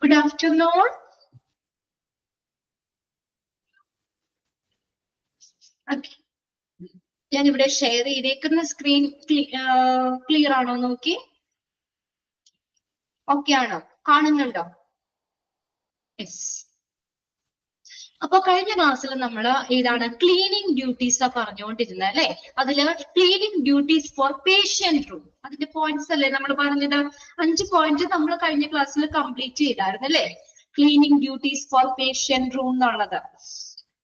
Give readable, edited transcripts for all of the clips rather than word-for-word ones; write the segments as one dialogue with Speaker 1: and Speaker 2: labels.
Speaker 1: Good afternoon. Okay. ഞാൻ ഇവിടെ share ചെയ്തേക്കുന്ന സ്ക്രീൻ ക്ലിയർ ആണോ നോക്കി? ഓക്കെ ആണോ? കാണുന്നുണ്ടോ? യെസ്. അപ്പൊ കഴിഞ്ഞ ക്ലാസ്സിൽ നമ്മൾ ഏതാണ് ക്ലീനിങ് ഡ്യൂട്ടീസ് പറഞ്ഞുകൊണ്ടിരുന്നത് അല്ലെ? അതില് cleaning duties for patient room അതിന്റെ പോയിന്റ്സ് അല്ലേ നമ്മൾ പറഞ്ഞത്? 5 പോയിന്റ് നമ്മൾ കഴിഞ്ഞ ക്ലാസ്സിൽ കംപ്ലീറ്റ് ചെയ്തായിരുന്നു അല്ലെ? Cleaning duties for patient room എന്നുള്ളത്.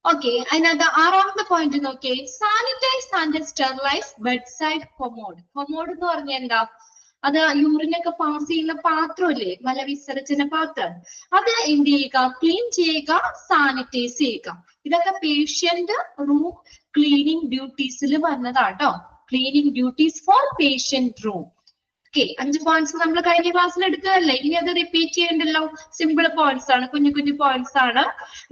Speaker 1: ഓക്കെ, അതിനകത്ത് 6ാമത്തെ പോയിന്റ് നോക്കിയേ, sanitise and sterilise bedside commode. Commode എന്ന് പറഞ്ഞാൽ എന്താ? അത് യൂറിനൊക്കെ പാസ് ചെയ്യുന്ന പാത്രമില്ലേ, മലവിസർജന പാത്രം, അത് എന്ത് ചെയ്യുക? ക്ലീൻ ചെയ്യുക, സാനിറ്റൈസ് ചെയ്യുക. ഇതൊക്കെ പേഷ്യന്റ് റൂം ക്ലീനിങ് ഡ്യൂട്ടീസിൽ വന്നതാട്ടോ. Cleaning duties for patient room. Okay, 5 points നമ്മൾ കഴിഞ്ഞ ക്ലാസ്സിൽ എടുത്തതല്ലേ? ഇനി അത് റിപ്പീറ്റ് ചെയ്യണ്ടല്ലോ. സിമ്പിൾ പോയിന്റ്സ് ആണ്, കുഞ്ഞു കുഞ്ഞു പോയിന്റ്സ് ആണ്.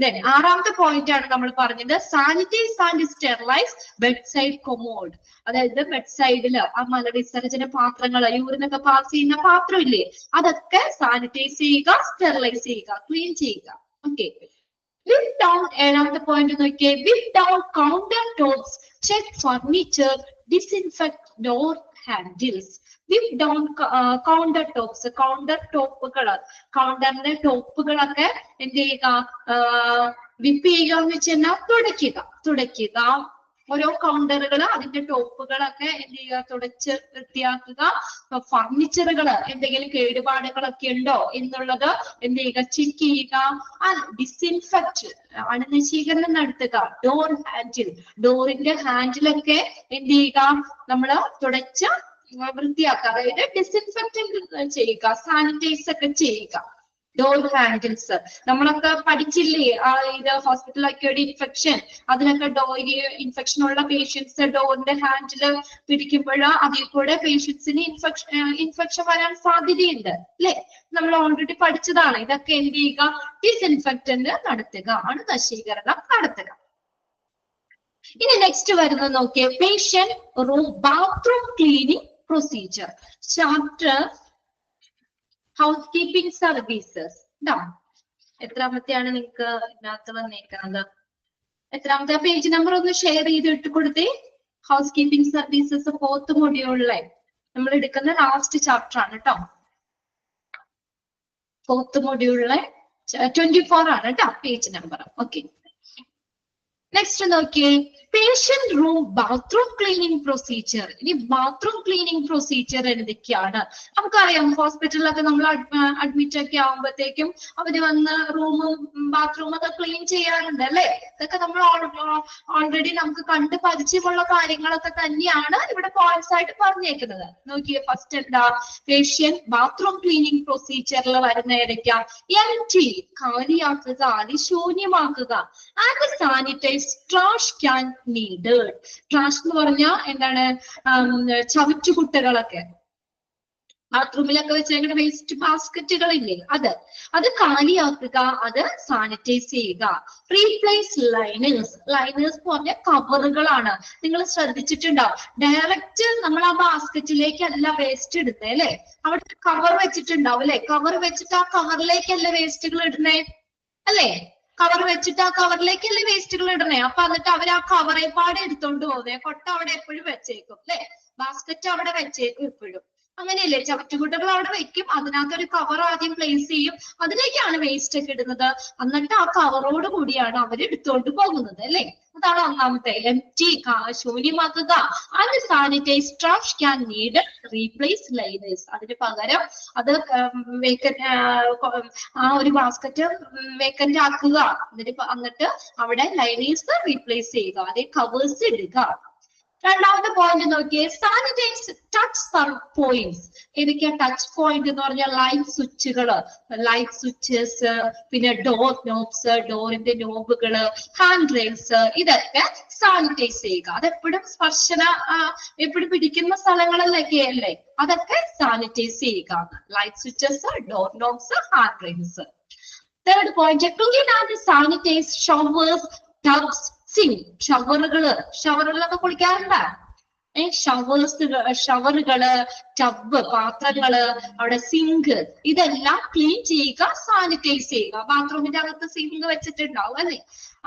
Speaker 1: ദെൻ 6ാമത്തെ പോയിന്റ് ആണ് നമ്മൾ പറഞ്ഞത്, sanitise and sterilise bedside commode. അതായത് ബെഡ് സൈഡില് ആ മലവിസർജന പാത്രങ്ങൾ, യൂറിനൊക്കെ പാസ് ചെയ്യുന്ന പാത്രം ഇല്ലേ, അതൊക്കെ സാനിറ്റൈസ് ചെയ്യുക, സ്റ്റെറിലൈസ് ചെയ്യുക, ക്ലീൻ ചെയ്യുക. Okay, wipe down. 7ാമത്തെ പോയിന്റ് നോക്കിയേ, wipe down counter tops, check furniture, disinfect door handles. Wipe down counter tops, counter ടോപ്പുകള്, കൗണ്ടറിന്റെ ടോപ്പുകളൊക്കെ എന്ത് ചെയ്യുക? വിപ്പ് ചെയ്യുക എന്ന് വെച്ചാൽ തുടയ്ക്കുക. ഓരോ കൗണ്ടറുകള് അതിന്റെ ടോപ്പുകളൊക്കെ എന്ത് ചെയ്യുക? തുടച്ച് വൃത്തിയാക്കുക. ഫർണിച്ചറുകള് എന്തെങ്കിലും കേടുപാടുകളൊക്കെ ഉണ്ടോ എന്നുള്ളത് എന്ത് ചെയ്യുക? ചെക്ക് ചെയ്യുക. ഡിസിൻഫെക്ട്, അണുനശീകരണം നടത്തുക. ഡോർ ഹാൻഡിൽ, ഡോറിന്റെ ഹാൻഡിലൊക്കെ എന്ത് ചെയ്യുക? നമ്മള് തുടച്ച് വൃത്തിയാക്കുക. അതായത് ഡിസിൻഫെക്റ്റന്റ് ചെയ്യുക, സാനിറ്റൈസ് ഒക്കെ ചെയ്യുക. ഡോർ ഹാൻഡിൽസ് നമ്മളൊക്കെ പഠിച്ചില്ലേ? ഇത് ഹോസ്പിറ്റലൊക്കെ ഇൻഫെക്ഷൻ, അതിനൊക്കെ ഇൻഫെക്ഷൻ ഉള്ള പേഷ്യൻസ് ഡോറിന്റെ ഹാൻഡില് പിടിക്കുമ്പോൾ അതിൽ കൂടെ പേഷ്യൻസിന് ഇൻഫെക്ഷൻ വരാൻ സാധ്യതയുണ്ട് അല്ലെ? നമ്മൾ ഓൾറെഡി പഠിച്ചതാണ്. ഇതൊക്കെ എന്ത് ചെയ്യുക? ഡിസിൻഫെക്റ്റന്റ് നടത്തുക, അണുനശീകരണം നടത്തുക. ഇനി നെക്സ്റ്റ് വരുന്നത് നോക്കിയേ, patient room bathroom cleaning procedure. Chapter house keeping services. എത്രാമത്തെയാണ് നിങ്ങൾക്ക് ഇതിനകത്ത് വന്നേക്കുന്നത്? എത്രാമത്തെ പേജ് നമ്പർ ഒന്ന് ഷെയർ ചെയ്ത് ഇട്ട് കൊടുത്തേ. ഹൗസ് കീപ്പിംഗ് സർവീസസ് 4th മൊഡ്യൂളിലെ നമ്മൾ എടുക്കുന്ന ലാസ്റ്റ് ചാപ്റ്റർ ആണ് കേട്ടോ. 4th മൊഡ്യൂളിലെ 24 ആണ് കേട്ടോ പേജ് നമ്പർ. ഓക്കെ, നെക്സ്റ്റ് നോക്കിയേ, patient room bathroom cleaning procedure. ഇനി ബാത്റൂം ക്ലീനിങ് പ്രൊസീജിയർ എന്തൊക്കെയാണ്? നമുക്കറിയാം, ഹോസ്പിറ്റലിലൊക്കെ നമ്മൾ അഡ്മിറ്റ് ഒക്കെ ആകുമ്പോഴത്തേക്കും അവര് വന്ന് റൂമും ബാത്റൂമും ഒക്കെ ക്ലീൻ ചെയ്യാറുണ്ട് അല്ലെ? ഇതൊക്കെ നമ്മൾ ഓൾറെഡി നമുക്ക് കണ്ട് പരിചയമുള്ള കാര്യങ്ങളൊക്കെ തന്നെയാണ് ഇവിടെ പോയിന്റ്സ് ആയിട്ട് പറഞ്ഞേക്കുന്നത്. നോക്കിയേ, ഫസ്റ്റ് എന്താ? പേഷ്യന്റ് ബാത്റൂം ക്ലീനിങ് പ്രൊസീജിയറിൽ വരുന്ന ഏതൊക്കെയാ? എംപ്റ്റി, കാലിയാക്കുക, അതിശൂന്യമാക്കുക. And sanitise trash can needed. Trash എന്ന് പറഞ്ഞാൽ എന്താണ്? ചവറ്റുകുട്ടകളൊക്കെ ബാത്റൂമിലൊക്കെ വെച്ചേക്കുന്ന വേസ്റ്റ് ബാസ്ക്കറ്റുകളില്ലേ, അത് കാലിയാക്കുക, അത് സാനിറ്റൈസ് ചെയ്യുക. Replace liners. ലൈനേഴ്സ് പറഞ്ഞ കവറുകളാണ്. നിങ്ങൾ ശ്രദ്ധിച്ചിട്ടുണ്ടോ? ഡയറക്റ്റ് നമ്മൾ ആ ബാസ്ക്കറ്റിലേക്കല്ല വേസ്റ്റ് ഇടുന്നേ അല്ലെ? അവിടെ കവർ വെച്ചിട്ടുണ്ടാവും അല്ലെ? കവർ വെച്ചിട്ട് ആ കവറിലേക്കല്ല വേസ്റ്റുകൾ ഇടുന്നേ അല്ലെ? കവർ വെച്ചിട്ട് ആ കവറിലേക്കല്ലേ വേസ്റ്റുകൾ ഇടണേ. അപ്പൊ എന്നിട്ട് അവർ ആ കവറെ പാടെ എടുത്തോണ്ട് പോകുന്നേ. കൊട്ട അവിടെ എപ്പോഴും വെച്ചേക്കും അല്ലെ? ബാസ്ക്കറ്റ് അവിടെ വെച്ചേക്കും എപ്പോഴും. അങ്ങനെയല്ലേ? ചവറ്റുകുട്ടകൾ അവിടെ വെക്കും, അതിനകത്തൊരു കവർ ആദ്യം പ്ലേസ് ചെയ്യും, അതിലേക്കാണ് വേസ്റ്റ് ഒക്കെ ഇടുന്നത്. എന്നിട്ട് ആ കവറോട് കൂടിയാണ് അവർ എടുത്തോണ്ട് പോകുന്നത് അല്ലെ? അതാണ് ഒന്നാമത്തെ. എംപ്റ്റി, ശൂന്യമാക്കുക. And sanitise trash can need replace liners. അതിന് പകരം അത് ആ ഒരു ബാസ്ക്കറ്റ് വേക്കന്റ് ആക്കുക. എന്നിട്ട് അവിടെ ലൈനേഴ്സ് റീപ്ലേസ് ചെയ്യുക, അതേ കവേഴ്സ് ഇടുക. രണ്ടാമത്തെ പോയിന്റ് നോക്കിയേ, സാനിറ്റൈസ് ടച്ച് പോയിന്റ്സ്. ഏതൊക്കെയാ ടച്ച് പോയിന്റ് എന്ന് പറഞ്ഞാൽ? ലൈറ്റ് സ്വിച്ചുകള്, ലൈറ്റ് സ്വിച്ചസ്, പിന്നെ ഡോർ നോബ്സ്, ഡോറിന്റെ നോബുകള്, ഹാൻഡ് റെയിൽസ്, ഇതൊക്കെ സാനിറ്റൈസ് ചെയ്യുക. അതെപ്പോഴും എപ്പോഴും പിടിക്കുന്ന സ്ഥലങ്ങളിലൊക്കെ അല്ലേ? അതൊക്കെ സാനിറ്റൈസ് ചെയ്യുക. Light switches, door knobs, hand rails. Third point, clean and sanitise showers, tubs, sink. ഷവറുകളൊക്കെ കുളിക്കാറുണ്ട് ഷവറുകള്, ടബ്, പാത്രങ്ങള്, അവിടെ സിങ്ക്, ഇതെല്ലാം ക്ലീൻ ചെയ്യുക, സാനിറ്റൈസ് ചെയ്യുക. ബാത്റൂമിന്റെ അകത്ത് സിങ്ക് വെച്ചിട്ടുണ്ടാവും അല്ലെ,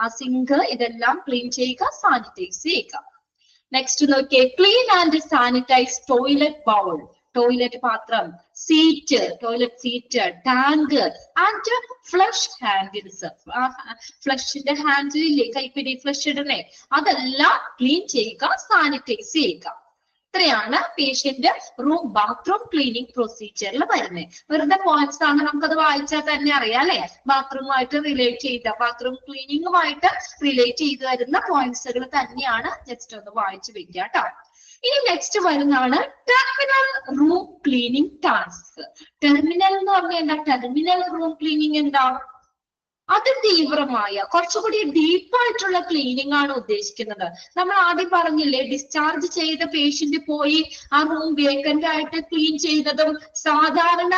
Speaker 1: ആ സിങ്ക് ഇതെല്ലാം ക്ലീൻ ചെയ്യുക, സാനിറ്റൈസ് ചെയ്യുക. നെക്സ്റ്റ് നോക്കിയേ, clean and sanitise toilet bowl, toilet പാത്രം, seat, toilet seat, tank and flush handles. ഫ്ലഷിന്റെ ഹാൻഡിലില്ലേ, കൈപ്പിടി ഫ്ലഷ് ഇടണേ, അതെല്ലാം ക്ലീൻ ചെയ്യുക, സാനിറ്റൈസ് ചെയ്യുക. ഇത്രയാണ് പേഷ്യന്റ് റൂം ബാത്റൂം ക്ലീനിങ് പ്രൊസീജിയറിൽ വരുന്നത്. വെറുതെ പോയിന്റ്സ് ആണ്, നമുക്കത് വായിച്ചാൽ തന്നെ അറിയാം അല്ലെ, ബാത്റൂമുമായിട്ട് റിലേറ്റ് ചെയ്ത, ബാത്റൂം ക്ലീനിങ്ങുമായിട്ട് റിലേറ്റ് ചെയ്ത് വരുന്ന പോയിന്റ്സുകൾ തന്നെയാണ്. ജസ്റ്റ് ഒന്ന് വായിച്ചു വെക്കുക കേട്ടോ. ഇനി നെക്സ്റ്റ് വരുന്നതാണ് terminal room cleaning task. Terminal എന്ന് പറഞ്ഞാൽ എന്താ? ടെർമിനൽ റൂം ക്ലീനിങ് എന്താ? അതിതീവ്രമായ, കുറച്ചുകൂടി ഡീപ്പായിട്ടുള്ള ക്ലീനിങ് ആണ് ഉദ്ദേശിക്കുന്നത്. നമ്മൾ ആദ്യം പറഞ്ഞില്ലേ, ഡിസ്ചാർജ് ചെയ്ത പേഷ്യന്റ് പോയി ആ റൂം വേക്കന്റ് ആയിട്ട് ക്ലീൻ ചെയ്തതും സാധാരണ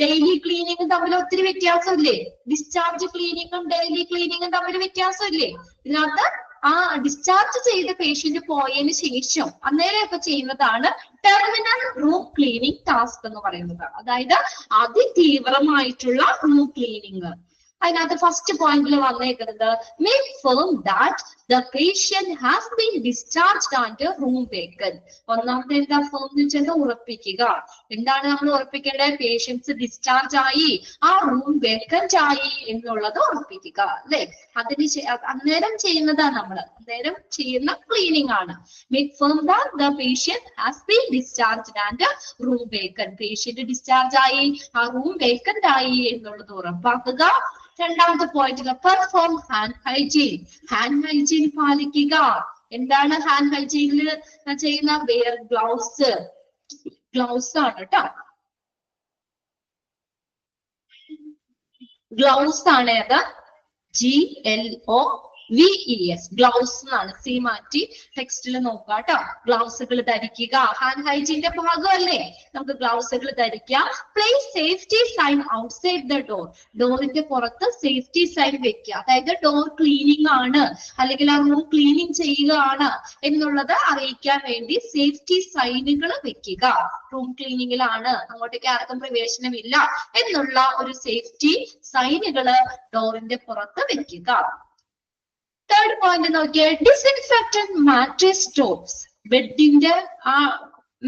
Speaker 1: ഡെയിലി ക്ലീനിങ്ങും തമ്മിൽ ഒത്തിരി വ്യത്യാസമില്ലേ? ഡിസ്ചാർജ് ക്ലീനിങ്ങും ഡെയിലി ക്ലീനിങ്ങും തമ്മിൽ വ്യത്യാസമില്ലേ? ഇതിനകത്ത് ആ ഡിസ്ചാർജ് ചെയ്ത പേഷ്യന്റ് പോയതിനു ശേഷം അന്നേരമൊക്കെ ചെയ്യുന്നതാണ് ടെർമിനൽ റൂം ക്ലീനിങ് ടാസ്ക് എന്ന് പറയുന്നത്. അതായത് അതിതീവ്രമായിട്ടുള്ള റൂം ക്ലീനിങ്. അതിനകത്ത് ഫസ്റ്റ് പോയിന്റിൽ വന്നേക്കുന്നത് make firm that the patient has been discharged and room vacant. ഒന്നാമത്തെ എന്താ? ഫേം എന്ന് വെച്ചാൽ ഉറപ്പിക്കുക. എന്താണ് നമ്മൾ ഉറപ്പിക്കേണ്ടത്? പേഷ്യൻസ് ഡിസ്ചാർജ് ആയി, ആ റൂം വേക്കന്റ് ആയി എന്നുള്ളത് ഉറപ്പിക്കുക അല്ലെ. അന്നേരം ചെയ്യുന്നതാണ് നമ്മൾ, അന്നേരം ചെയ്യുന്ന ക്ലീനിങ് ആണ്. Make firm that the patient has been discharged and room vacant. Patient discharge ആയി, ആ റൂം വേക്കന്റ് ആയി എന്നുള്ളത് ഉറപ്പാക്കുക. രണ്ടാമത്തെ point perform hand hygiene. Hand hygiene പാലിക്കുക. എന്താണ് ഹാൻഡ് ഹൈജീനിൽ ചെയ്യുന്ന? Wear gloves. ഗ്ലൗസ് ആണ് കേട്ടോ, ഗ്ലൗസ് ആണ്. അത് GLOVES, ഗ്ലൗസ് എന്നാണ്. സി മാറ്റി ടെക്സ്റ്റിൽ നോക്കുക കേട്ടോ. ഗ്ലൗസുകൾ ധരിക്കുക, ഹാൻഡ് ഹൈജീന്റെ ഭാഗമല്ലേ, നമുക്ക് ഗ്ലൗസുകൾ ധരിക്കാം. Place safety sign outside the door. ഡോറിന്റെ പുറത്ത് സേഫ്റ്റി സൈൻ വെക്കുക. അതായത് ഡോർ ക്ലീനിങ് ആണ്, അല്ലെങ്കിൽ ആ റൂം ക്ലീനിങ് ചെയ്യുകയാണ് എന്നുള്ളത് അറിയിക്കാൻ വേണ്ടി സേഫ്റ്റി സൈനുകൾ വെക്കുക. റൂം ക്ലീനിങ്ങിലാണ്, അങ്ങോട്ടേക്ക് ആർക്കും പ്രവേശനമില്ല എന്നുള്ള ഒരു സേഫ്റ്റി സൈനുകള് ഡോറിന്റെ പുറത്ത് വെക്കുക. തേർഡ് പോയിന്റ് നോക്കിയേ, ഡിസിൻഫെക്റ്റന്റ് മാട്രസ് ടോപ്സ്. ബെഡിന്റെ ആ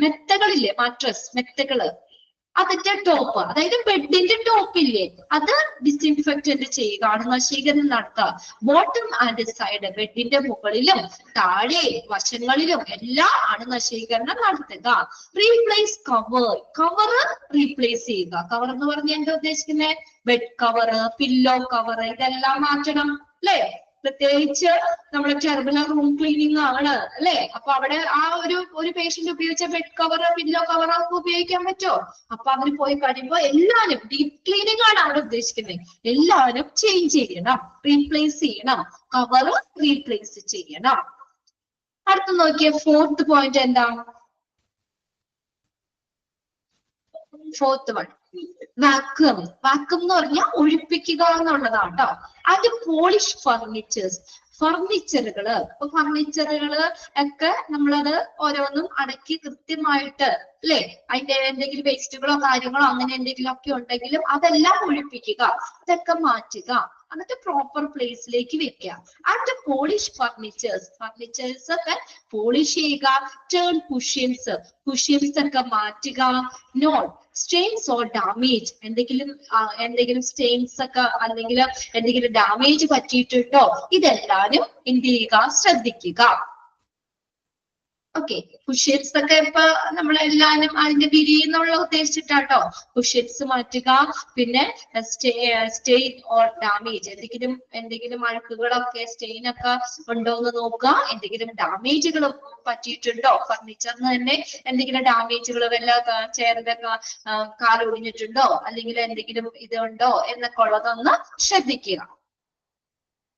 Speaker 1: മെത്തകളില്ലേ, മാട്രസ് മെത്തകള്, അതിന്റെ ടോപ്പ്, അതായത് ബെഡിന്റെ ടോപ്പില്ലേ, അത് ഡിസിൻഫെക്റ്റന്റ് ചെയ്യുക, അണുനശീകരണം നടത്തുക. ബോട്ടം ആൻഡ് സൈഡ്, ബെഡിന്റെ മുകളിലും താഴെ വശങ്ങളിലും എല്ലാം അണുനശീകരണം നടത്തുക. Replace cover. കവർ റീപ്ലേസ് ചെയ്യുക. കവർ എന്ന് പറഞ്ഞാൽ എന്താ ഉദ്ദേശിക്കുന്നത്? ബെഡ് കവർ, പില്ലോ കവർ, ഇതെല്ലാം മാറ്റണം അല്ലേ. പ്രത്യേകിച്ച് നമ്മുടെ ടെർമിനൽ റൂം ക്ലീനിങ് ആണ് അല്ലെ. അപ്പൊ അവിടെ ആ ഒരു പേഷ്യന്റ് ഉപയോഗിച്ച ബെഡ് കവർ, പില്ലോ കവർ ഒക്കെ ഉപയോഗിക്കാൻ പറ്റുമോ? അപ്പൊ അവര് പോയി കഴിയുമ്പോ എല്ലാരും ഡീപ് ക്ലീനിങ് ആണ് അവിടെ ഉദ്ദേശിക്കുന്നത്. എല്ലാവരും ചേഞ്ച് ചെയ്യണം, റീപ്ലേസ് ചെയ്യണം, കവർ റീപ്ലേസ് ചെയ്യണം. അടുത്ത് നോക്കിയ ഫോർത്ത് പോയിന്റ് എന്താ? Fourth one vacuum. വാക്വം എന്ന് പറഞ്ഞാൽ ഒഴിപ്പിക്കുക എന്നുള്ളതാണ് കേട്ടോ. അത് പോളിഷ് ഫർണിച്ചേഴ്സ്. ഫർണിച്ചറുകള്, ഇപ്പൊ ഫർണിച്ചറുകള് ഒക്കെ നമ്മളത് ഓരോന്നും അടക്കി കൃത്യമായിട്ട് അല്ലെ, അതിന്റെ എന്തെങ്കിലും വേസ്റ്റുകളോ കാര്യങ്ങളോ അങ്ങനെ എന്തെങ്കിലും ഒക്കെ ഉണ്ടെങ്കിലും അതെല്ലാം ഒഴിപ്പിക്കുക, അതൊക്കെ മാറ്റുക, എന്നിട്ട് പ്രോപ്പർ പ്ലേസിലേക്ക് വെക്കുക. And polish furnitures. ഫർണിച്ചേഴ്സ് ഒക്കെ പോളിഷ് ചെയ്യുക. Turn cushions. കുഷ്യൻസ് ഒക്കെ മാറ്റുക. Note stains or damage. എന്തെങ്കിലും സ്റ്റെയിൻസ് ഒക്കെ അല്ലെങ്കിൽ എന്തെങ്കിലും ഡാമേജ് പറ്റിയിട്ടുണ്ടോ, ഇതെല്ലാരും എന്ത് ചെയ്യുക? ശ്രദ്ധിക്കുക. ഓക്കെ, കുഷ്യൻസ് ഒക്കെ ഇപ്പൊ നമ്മളെല്ലാരും അതിന്റെ വിരിയെന്നുള്ള ഉദ്ദേശിച്ചിട്ടാട്ടോ കുഷ്യൻസ് മാറ്റുക. പിന്നെ സ്റ്റെയിൻ ഓർ ഡാമേജ്, എന്തെങ്കിലും അഴുക്കുകളൊക്കെ സ്റ്റെയിൻ ഒക്കെ ഉണ്ടോ എന്ന് നോക്കുക. എന്തെങ്കിലും ഡാമേജുകൾ പറ്റിയിട്ടുണ്ടോ, ഫർണിച്ചറിന് തന്നെ എന്തെങ്കിലും ഡാമേജുകൾ, വല്ല ചെയറിന്റെ കാലൊടിഞ്ഞിട്ടുണ്ടോ, അല്ലെങ്കിൽ എന്തെങ്കിലും ഇതുണ്ടോ എന്നൊക്കെ ഉള്ളതൊന്ന് ശ്രദ്ധിക്കുക.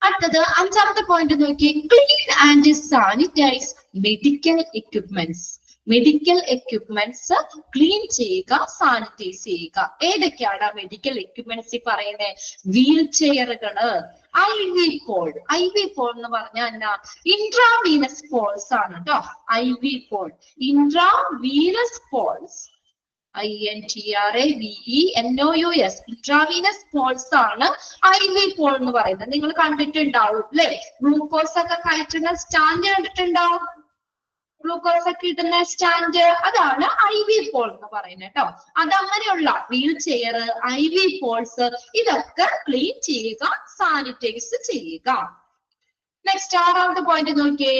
Speaker 1: അടുത്തത് അഞ്ചാമത്തെ പോയിന്റ് നോക്കി, clean and sanitise medical equipments. Medical equipments clean ചെയ്യുക, സാനിറ്റൈസ് ചെയ്യുക. ഏതൊക്കെയാണ് മെഡിക്കൽ എക്യുപ്മെന്റ്സ് പറയുന്നത്? വീൽ ചെയറുകള്, IV പോൾ. IV പോൾ എന്ന് പറഞ്ഞാൽ എന്നാ? ഇൻട്രാവീനസ് പോൾസ് ആണ് കേട്ടോ. IV pole, intravenous poles, INTRAVENOUS, intravenous poles ആണ് IV പോൾ എന്ന് പറയുന്നത്. നിങ്ങൾ കണ്ടിട്ടുണ്ടാവും അല്ലെ? ഗ്ലൂക്കോസ് ഒക്കെ കയറ്റുന്ന സ്റ്റാൻഡ് കണ്ടിട്ടുണ്ടാവും. ഗ്ലൂക്കോസ് ഒക്കെ ഇടുന്ന സ്റ്റാൻഡ്, അതാണ് IV പോൾ എന്ന് പറയുന്നത് കേട്ടോ. അതങ്ങനെയുള്ള വീൽ ചെയർ, IV പോൾസ്, ഇതൊക്കെ ക്ലീൻ ചെയ്യുക, സാനിറ്റൈസ് ചെയ്യുക. നെക്സ്റ്റ് 6ാമത്തെ പോയിന്റ് നോക്കിയേ.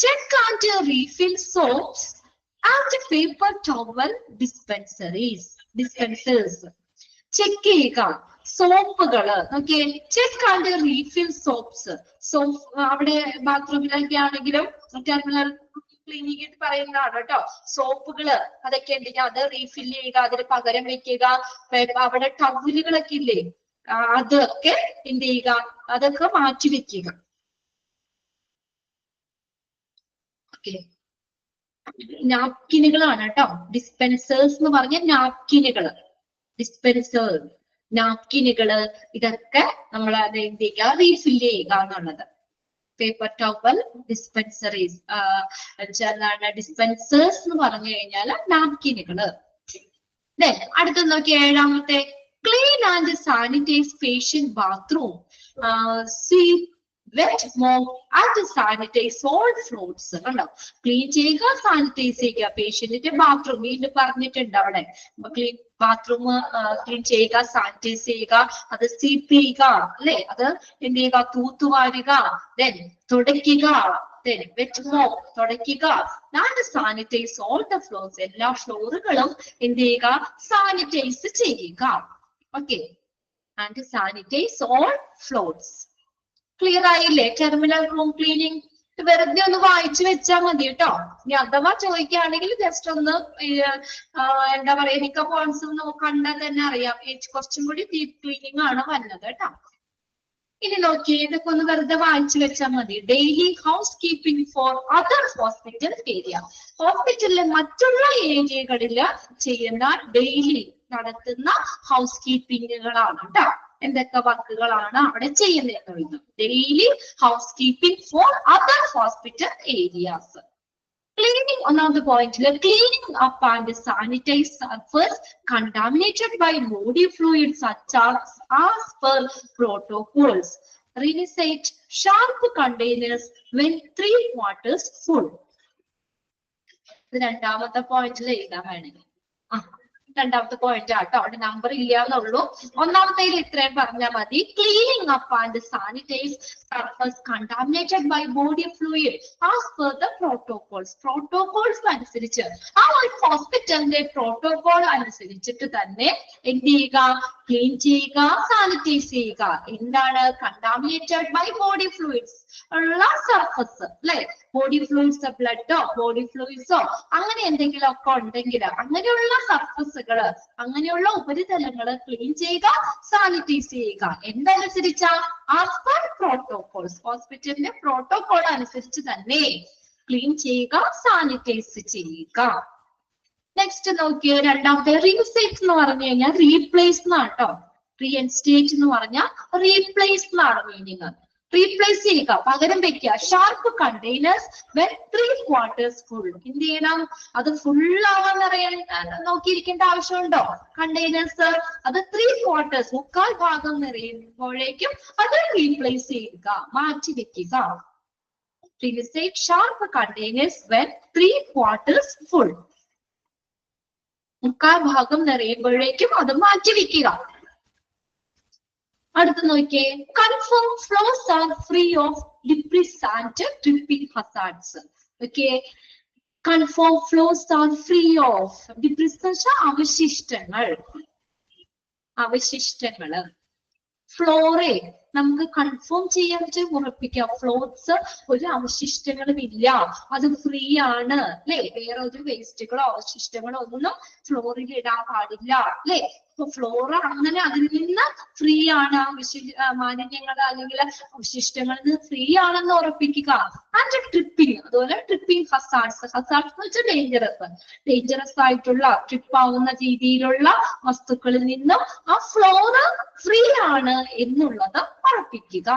Speaker 1: Check and refill soaps and paper towel dispensers. Check ചെയ്യുക സോപ്പുകള്. Okay, check and refill soaps. Soap അവിടെ ബാത്റൂമിലൊക്കെ ആണെങ്കിലും ടെർമിനൽ ക്ലീനിങ് പറയുന്നതാണ് കേട്ടോ. സോപ്പുകള് അതൊക്കെ ഉണ്ടെങ്കിൽ അത് റീഫിൽ ചെയ്യുക, അതിന് പകരം വെക്കുക. അവിടെ ടവലുകളൊക്കെ ഇല്ലേ, അതൊക്കെ എന്ത് ചെയ്യുക, അതൊക്കെ മാറ്റി വെക്കുക. ഓക്കെ, നാപ്കിനുകളാണ് കേട്ടോ. ഡിസ്പെൻസേഴ്സ് എന്ന് പറഞ്ഞ നാപ്കിനുകള്, ഡിസ്പെൻസർ, നാപ്കിനുകള്, ഇതൊക്കെ നമ്മൾ അത് എന്ത് ചെയ്യുക, റീഫിൽ ചെയ്യുക എന്നുള്ളത്. പേപ്പർ ടവൽ, ഡിസ്പെൻസറീസ്, എന്താണ് ഡിസ്പെൻസേഴ്സ് എന്ന് പറഞ്ഞു കഴിഞ്ഞാൽ നാപ്കിനുകള്. അടുത്ത നോക്കി 7ാമത്തെ. Clean and sanitise patient bathroom, wet mop and sanitise all floors. കണ്ടോ, ക്ലീൻ ചെയ്യുക, സാനിറ്റൈസ് ചെയ്യുക പേഷ്യന്റിന്റെ ബാത്റൂം. വീണ്ടും പറഞ്ഞിട്ടുണ്ട് അവിടെ, ക്ലീൻ ബാത്റൂം ക്ലീൻ ചെയ്യുക, സാനിറ്റൈസ് ചെയ്യുക, അത് സ്വീപ്പ് ചെയ്യുക അല്ലെ, അത് എന്ത് ചെയ്യുക, തൂത്തുവാരുക, ദെൻ തുടയ്ക്കുക, വെറ്റ് മോപ്പ് തുടയ്ക്കുക, and sanitise all the floors, എല്ലാ ഫ്ലോറുകളും എന്ത് ചെയ്യുക, സാനിറ്റൈസ് ചെയ്യുക. Okay, and sanitise all floors. Clear ആയില്ലേ? ടെർമിനൽ റൂം ക്ലീനിങ് വെറുതെ ഒന്ന് വായിച്ചു വെച്ചാൽ മതി കേട്ടോ. ഇനി അഥവാ ചോദിക്കുകയാണെങ്കിൽ ജസ്റ്റ് ഒന്ന് എന്താ പറയാ, മിക്ക പോയിന്റ്സും കണ്ടാൽ തന്നെ അറിയാം. കുറച്ചും കൂടി ഡീപ് ക്ലീനിങ് ആണ് വന്നത് കേട്ടോ. ഇനി നോക്കി, ഇതൊക്കെ ഒന്ന് വെറുതെ വായിച്ചു വെച്ചാൽ മതി. Daily housekeeping for other hospital area. ഹോസ്പിറ്റലിലെ മറ്റുള്ള ഏരിയകളിൽ ചെയ്യുന്ന ഡെയിലി നടത്തുന്ന ഹൗസ് കീപ്പിങ്ങുകളാണ് കേട്ടോ. എന്തൊക്കെ വർക്കുകളാണ് അവിടെ ചെയ്യുന്നത്? Daily housekeeping for other hospital areas. Cleaning, ഒന്നാമത്തെ പോയിന്റില്, cleaning up and sanitize surface contaminated by body fluids such as per protocols. Reset sharp containers when 3/4 full. ഇത് രണ്ടാമത്തെ പോയിന്റിൽ എഴുതാൻ വേണമെങ്കിൽ രണ്ടാമത്തെ പോയിന്റ് ആട്ടോ, അവിടെ നമ്പർ ഇല്ല എന്നുള്ളൂ. ഒന്നാമത്തേൽ ഇത്രയും പറഞ്ഞാൽ മതി. Cleaning up and sanitise surface contaminated by body fluid as per the protocols. Protocols അനുസരിച്ച്, ആ ഒരു ഹോസ്പിറ്റലിന്റെ പ്രോട്ടോകോൾ അനുസരിച്ചിട്ട് തന്നെ എന്ത് ചെയ്യുക, ക്ലീൻ ചെയ്യുക, സാനിറ്റൈസ് ചെയ്യുക. എന്താണ് കണ്ടാമിനേറ്റഡ് ബൈ ബോഡി ഫ്ലൂയിഡ്സ് ഉള്ള സർഫസ് അല്ലെ, ബോഡി ഫ്ലൂയിഡ്സ്, ബ്ലഡോ ബോഡി ഫ്ലൂയിഡ്സോ അങ്ങനെ എന്തെങ്കിലും ഒക്കെ ഉണ്ടെങ്കിൽ അങ്ങനെയുള്ള സർഫസുകള്, അങ്ങനെയുള്ള ഉപരിതലങ്ങള് ക്ലീൻ ചെയ്യുക, സാനിറ്റൈസ് ചെയ്യുക. എന്തനുസരിച്ചാ? ആസ് പെർ പ്രോട്ടോകോൾസ്, ഹോസ്പിറ്റലിന്റെ പ്രോട്ടോകോൾ അനുസരിച്ച് തന്നെ ക്ലീൻ ചെയ്യുക, സാനിറ്റൈസ് ചെയ്യുക. നെക്സ്റ്റ് നോക്കിയോ, രണ്ടാമത്തെ റീസെറ്റ് എന്ന് പറഞ്ഞു കഴിഞ്ഞാൽ റീപ്ലേസ് എന്നാണ് കേട്ടോ. റീഇൻസ്റ്റേറ്റ് എന്ന് പറഞ്ഞാൽ റീപ്ലേസ് എന്നാണ് മീനിങ്. റീപ്ലേസ് ചെയ്യുക, പകരം വെക്കുക. Sharp containers when 3/4 full. എന്ത് ചെയ്യണം? അത് ഫുൾ ആവാന്നറിയാൻ നോക്കിയിരിക്കേണ്ട ആവശ്യമുണ്ടോ? കണ്ടെയ്നേഴ്സ് അത് 3/4, 3/4 ഭാഗം നിറയുമ്പോഴേക്കും അത് റീപ്ലേസ് ചെയ്യുക, മാറ്റി വെക്കുക. Reset sharp containers when 3/4 full. 3/4 ഭാഗം നിറയുമ്പോഴേക്കും അത് മാറ്റി വെക്കുക. അടുത്ത് നോക്കിയേ, confirm floors are free of debris and tripping hazards. Okay, confirm floors are free of debris എന്ന് വെച്ചാൽ അവശിഷ്ടങ്ങള്. ഫ്ലോറെ നമുക്ക് കൺഫേം ചെയ്യാൻ പറ്റും, ഉറപ്പിക്കാം. ഫ്ലോർസ് ഒരു അവശിഷ്ടങ്ങളും ഇല്ല, അത് ഫ്രീ ആണ് അല്ലെ. വേറെ ഒരു വേസ്റ്റുകളോ അവശിഷ്ടങ്ങളോ ഒന്നും ഫ്ലോറിൽ ഇടാൻ പാടില്ല അല്ലെ. അപ്പൊ ഫ്ലോറ അങ്ങനെ അതിൽ നിന്ന് ഫ്രീ ആണ്, മാലിന്യങ്ങൾ അല്ലെങ്കിൽ അവശിഷ്ടങ്ങളിൽ ഫ്രീ ആണെന്ന് ഉറപ്പിക്കുക. ആൻഡ് ട്രിപ്പിംഗ്, അതുപോലെ ട്രിപ്പിംഗ് ഹസാർഡ്സ് എന്ന് വെച്ചാൽ ഡേഞ്ചറസ് ആയിട്ടുള്ള ട്രിപ്പ് ആവുന്ന രീതിയിലുള്ള വസ്തുക്കളിൽ നിന്നും ആ ഫ്ലോർ ഫ്രീ ആണ് എന്നുള്ളത് ഉറപ്പിക്കുക.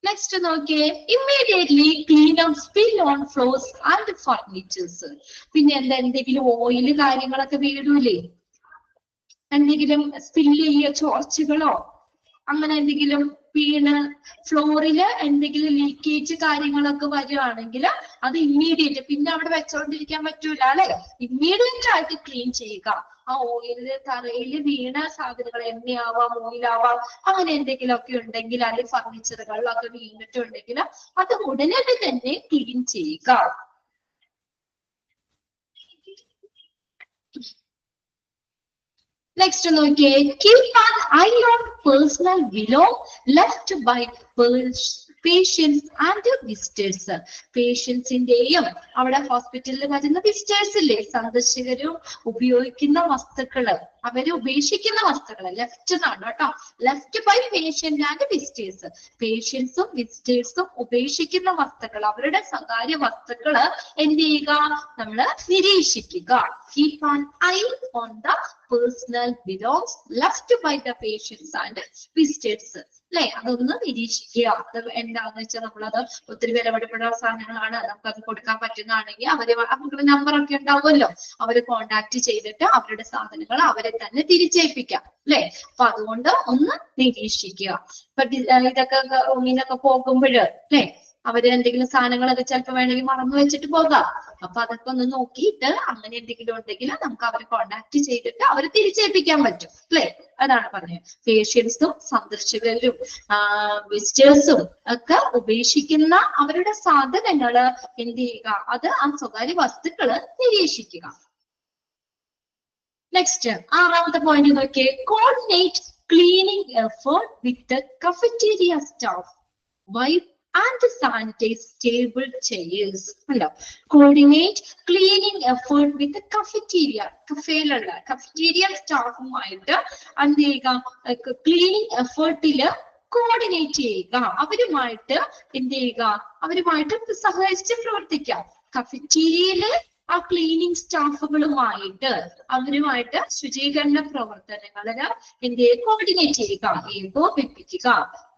Speaker 1: നെക്സ്റ്റ് നോക്കിയേ, immediately clean up spill on floors and furnitures. പിന്നെ എന്തെങ്കിലും ഓയിൽ കാര്യങ്ങളൊക്കെ വീഴൂലേ, എന്തെങ്കിലും സ്പില്ല് ചെയ്യ ചോർച്ചകളോ അങ്ങനെ എന്തെങ്കിലും വീണ് ഫ്ലോറില് എന്തെങ്കിലും ലീക്കേജ് കാര്യങ്ങളൊക്കെ വരികയാണെങ്കിൽ അത് ഇമ്മീഡിയറ്റ്, പിന്നെ അവിടെ വെച്ചോണ്ടിരിക്കാൻ പറ്റൂല അല്ലെ, ഇമ്മീഡിയറ്റ് ആയിട്ട് ക്ലീൻ ചെയ്യുക. ആ ഓയില് തറയിൽ വീണ സാധനങ്ങൾ, എണ്ണയാവാം ഓയിലാവാം അങ്ങനെ എന്തെങ്കിലും ഒക്കെ ഉണ്ടെങ്കിൽ, അല്ലെങ്കിൽ ഫർണിച്ചറുകളിലൊക്കെ വീണിട്ടുണ്ടെങ്കിൽ അത് ഉടനെ തന്നെ ക്ലീൻ ചെയ്യുക. നെക്സ്റ്റ് നോക്കിയേ, keep an eye on personal belongings left by patients and visitors. പേഷ്യൻസിന്റെയും അവിടെ ഹോസ്പിറ്റലിൽ വരുന്ന വിസിറ്റേഴ്സ് ഇല്ലേ, സന്ദർശകരും ഉപയോഗിക്കുന്ന വസ്തുക്കള്, അവര് ഉപേക്ഷിക്കുന്ന വസ്തുക്കള് ലെഫ്റ്റ് എന്നാണ് കേട്ടോ, left by patient and visitors. പേഷ്യൻസും വിസിറ്റേഴ്സും ഉപേക്ഷിക്കുന്ന വസ്തുക്കൾ, അവരുടെ സ്വകാര്യ വസ്തുക്കള് എന്ത് ചെയ്യുക, നമ്മള് നിരീക്ഷിക്കുക. Keep an eye on the personal belongings left by the patients and visitors. അല്ലെ, അതൊന്ന് നിരീക്ഷിക്കുക. അത് എന്താന്ന് വെച്ചാൽ നമ്മളത് ഒത്തിരി വിലപിടിപ്പുള്ള സാധനങ്ങളാണ്, നമുക്കത് കൊടുക്കാൻ പറ്റുന്നതാണെങ്കിൽ അവരുടെ നമ്പർ ഒക്കെ ഉണ്ടാവുമല്ലോ, അവര് കോണ്ടാക്ട് ചെയ്തിട്ട് അവരുടെ സാധനങ്ങൾ അവരെ തന്നെ തിരിച്ചേൽപ്പിക്കാം അല്ലെ. അപ്പൊ അതുകൊണ്ട് ഒന്ന് നിരീക്ഷിക്കുക. ഇപ്പൊ ഇതൊക്കെ റൂമിനൊക്കെ പോകുമ്പോൾ അല്ലെ, അവര് എന്തെങ്കിലും സാധനങ്ങളൊക്കെ ചിലപ്പോൾ വേണമെങ്കിൽ മറന്നു വെച്ചിട്ട് പോകാം. അപ്പൊ അതൊക്കെ ഒന്ന് നോക്കിയിട്ട് അങ്ങനെ എന്തെങ്കിലും ഉണ്ടെങ്കിൽ നമുക്ക് അവരെ കോണ്ടാക്ട് ചെയ്തിട്ട് അവരെ തിരിച്ചേൽപ്പിക്കാൻ പറ്റും അല്ലെ. അതാണ് പറഞ്ഞത്. പേഷ്യൻസും സന്ദർശകരും വിസിറ്റേഴ്സും ഒക്കെ ഉപേക്ഷിക്കുന്ന അവരുടെ സാധനങ്ങള് എന്ത് ചെയ്യുക, അത് ആ സ്വകാര്യ വസ്തുക്കള് നിരീക്ഷിക്കുക. നെക്സ്റ്റ് ആറാമത്തെ പോയിന്റ് നോക്കിയേ, coordinate cleaning effort with cafeteria staff. Wipe and sanitize table chairs. Hello. Coordinate cleaning effort with the cafeteria. Cafeteria staff ആയിട്ട് എന്ത് ചെയ്യുക, ക്ലീനിങ് എഫേർട്ടില് കോർഡിനേറ്റ് ചെയ്യുക, അവരുമായിട്ട് എന്ത് ചെയ്യുക, അവരുമായിട്ട് സഹകരിച്ച് പ്രവർത്തിക്കാം. കഫറ്റീരിയയില് ആ ക്ലീനിങ് സ്റ്റാഫുകളുമായിട്ട് അവരുമായിട്ട് ശുചീകരണ പ്രവർത്തനങ്ങളില് എന്ത് ചെയ്യുക, കോർഡിനേറ്റ് ചെയ്യുക, ഏകോപിപ്പിക്കുക.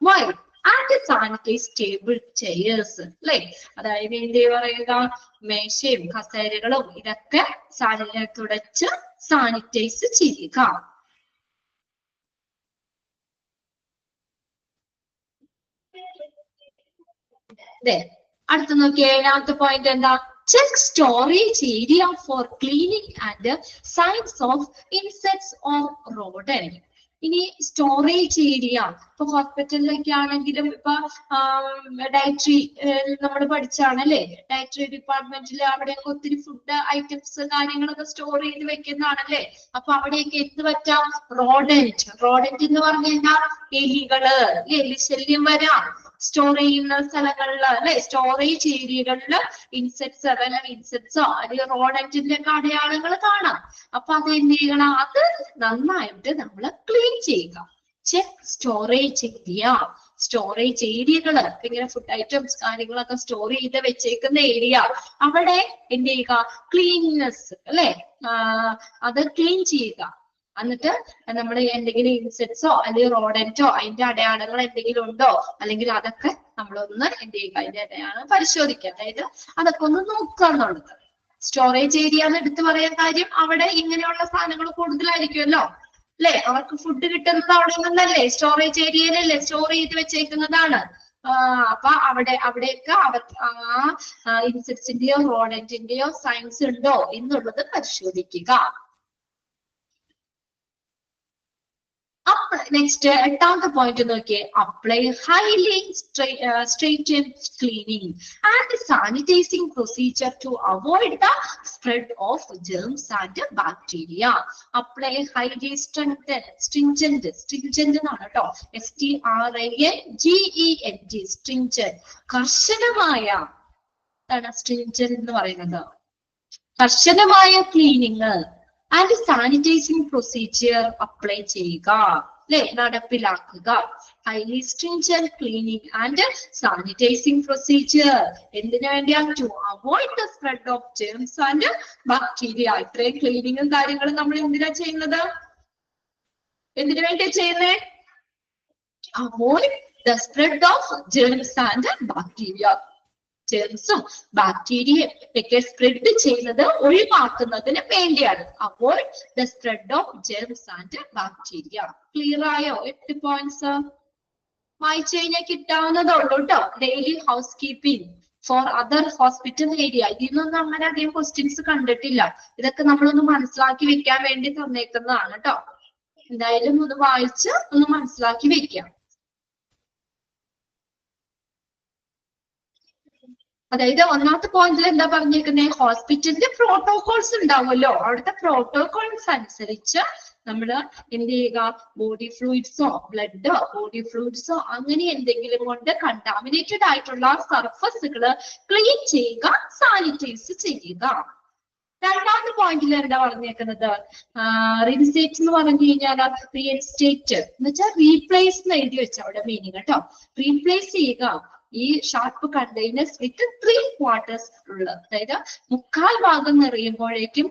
Speaker 1: Wipe and sanitize table chairs. അല്ലെ, അതായത് എന്ത് പറയുക, മേശയും കസേരകളും ഇതൊക്കെ തുടച്ച് സാനിറ്റൈസ് ചെയ്യുക. അടുത്ത നോക്കിയേ, ഏഴാമത്തെ പോയിന്റ് എന്താ, check storage area for cleaning and signs of insects or rodent. ഇനി സ്റ്റോറേജ് ഏരിയ, ഇപ്പൊ ഹോസ്പിറ്റലിലൊക്കെ ആണെങ്കിലും ഇപ്പൊ ഡയറ്ററി നമ്മൾ പഠിച്ചാണ് അല്ലെ, ഡയറ്ററി ഡിപ്പാർട്ട്മെന്റിൽ അവിടെയൊക്കെ ഒത്തിരി ഫുഡ് ഐറ്റംസ് കാര്യങ്ങളൊക്കെ സ്റ്റോർ ചെയ്ത് വെക്കുന്നതാണല്ലേ. അപ്പൊ അവിടെയൊക്കെ എന്ത് പറ്റാം, റോഡന്റ് എന്ന് പറഞ്ഞു കഴിഞ്ഞാൽ എലികള്, എലിശല്യം വരാം സ്റ്റോർ ചെയ്യുന്ന സ്ഥലങ്ങളില് അല്ലെ, സ്റ്റോറേജ് ഏരിയകളില് ഇൻസെക്ട്സോ അല്ലെങ്കിൽ റോഡന്റിന്റെ ഒക്കെ അടയാളങ്ങൾ കാണാം. അപ്പൊ അത് എന്ത് ചെയ്യണം, അത് നന്നായിട്ട് നമ്മൾ ക്ലീൻ ചെയ്യുക. ചെക്ക് സ്റ്റോറേജ് ഏരിയകള്, ഇങ്ങനെ ഫുഡ് ഐറ്റംസ് കാര്യങ്ങളൊക്കെ സ്റ്റോർ ചെയ്ത് വെച്ചേക്കുന്ന ഏരിയ, അവിടെ എന്ത് ചെയ്യുക, ക്ലീൻനെസ് അല്ലെ, അത് ക്ലീൻ ചെയ്യുക. എന്നിട്ട് നമ്മൾ എന്തെങ്കിലും ഇൻസെക്ട്സോ അല്ലെങ്കിൽ റോഡന്റോ അതിന്റെ അടയാളങ്ങൾ എന്തെങ്കിലും ഉണ്ടോ, അല്ലെങ്കിൽ അതൊക്കെ നമ്മളൊന്ന് എന്ത് ചെയ്യുക, അതിന്റെ അടയാളം പരിശോധിക്കുക, അതായത് അതൊക്കെ ഒന്ന് നോക്കുക എന്നുള്ളത്. സ്റ്റോറേജ് ഏരിയ എന്ന് എടുത്തു പറയാൻ കാര്യം, അവിടെ ഇങ്ങനെയുള്ള സാധനങ്ങൾ കൂടുതലായിരിക്കുമല്ലോ അല്ലെ, അവർക്ക് ഫുഡ് കിട്ടുന്നത് അവിടെ നിന്നല്ലേ, സ്റ്റോറേജ് ഏരിയയിലല്ലേ സ്റ്റോർ ചെയ്ത് വെച്ചേക്കുന്നതാണ്. അപ്പൊ അവിടെയൊക്കെ അവർ ഇൻസെക്ട്സിന്റെയോ റോഡന്റിന്റെയോ സൈൻസ് ഉണ്ടോ എന്നുള്ളത് പരിശോധിക്കുക. നെക്സ്റ്റ് എട്ടാമത്തെ പോയിന്റ് നോക്കിയേ, apply highly stringent cleaning and sanitizing procedure to avoid the spread of germs and bacteria. Apply highly stringent എന്നാണ് കേട്ടോ, STRINGENT, സ്ട്രിഞ്ചന്റ്, കർശനമായ, സ്ട്രിഞ്ചന്റ് എന്ന് പറയുന്നത് കർശനമായ cleaning and sanitizing procedure apply ചെയ്യുക, അല്ലെ, നടപ്പിലാക്കുക. Highly stringent cleaning and sanitizing procedure എന്തിനു വേണ്ടിയാ? To avoid the spread of germs and bacteria. ഇത്രയും ക്ലീനിങ്ങും കാര്യങ്ങളും നമ്മൾ എന്തിനാ ചെയ്യുന്നത്? എന്തിനു വേണ്ടിയാ ചെയ്യുന്നേ? Avoid the spread of germs and bacteria. ജേംസും ബാക്ടീരിയയും ഒക്കെ സ്പ്രെഡ് ചെയ്യുന്നത് ഒഴിവാക്കുന്നതിന് വേണ്ടിയാണ്. Avoid the spread of germs and bacteria. Clear ആയോ? 8 പോയിന്റ്സ് വായിച്ചു കഴിഞ്ഞാൽ കിട്ടാവുന്നതുള്ളൂ കേട്ടോ. Daily housekeeping for other hospital area. ഇതിനൊന്നും അങ്ങനെ അധികം ക്വസ്റ്റ്യൻസ് കണ്ടിട്ടില്ല. ഇതൊക്കെ നമ്മളൊന്ന് മനസ്സിലാക്കി വെക്കാൻ വേണ്ടി തന്നേക്കുന്നതാണ് കേട്ടോ. എന്തായാലും ഒന്ന് വായിച്ച് ഒന്ന് മനസ്സിലാക്കി വെക്കാം. അതായത് ഒന്നാമത്തെ പോയിന്റിൽ എന്താ പറഞ്ഞേക്കുന്നത്? ഹോസ്പിറ്റലിന്റെ പ്രോട്ടോകോൾസ് ഉണ്ടാവുമല്ലോ, അവിടുത്തെ പ്രോട്ടോകോൾസ് അനുസരിച്ച് നമ്മൾ എന്ത് ചെയ്യുക? ബോഡി ഫ്ലൂയിഡ്സോ ബ്ലഡോ ബോഡി ഫ്ലൂയിഡ്സോ അങ്ങനെ എന്തെങ്കിലും കൊണ്ട് കണ്ടാമിനേറ്റഡ് ആയിട്ടുള്ള സർഫസുകൾ ക്ലീൻ ചെയ്യുക, സാനിറ്റൈസ് ചെയ്യുക. രണ്ടാമത്തെ പോയിന്റിൽ എന്താ പറഞ്ഞേക്കുന്നത്? റീൻസ്റ്റേറ്റ് എന്ന് പറഞ്ഞു കഴിഞ്ഞാൽ റീഇൻസ്റ്റേറ്റ് എന്ന് വെച്ചാൽ റീപ്ലേസ് എന്ന് എഴുതി വെച്ച അവിടെ മീനിങ് കേട്ടോ. റീപ്ലേസ് ചെയ്യുക ഈ ഷാർപ്പ് കണ്ടെയ്നേഴ്സ് വിത്ത് 3/4 ഉള്ള, അതായത് 1/4 ഭാഗം നിറയുമ്പോഴേക്കും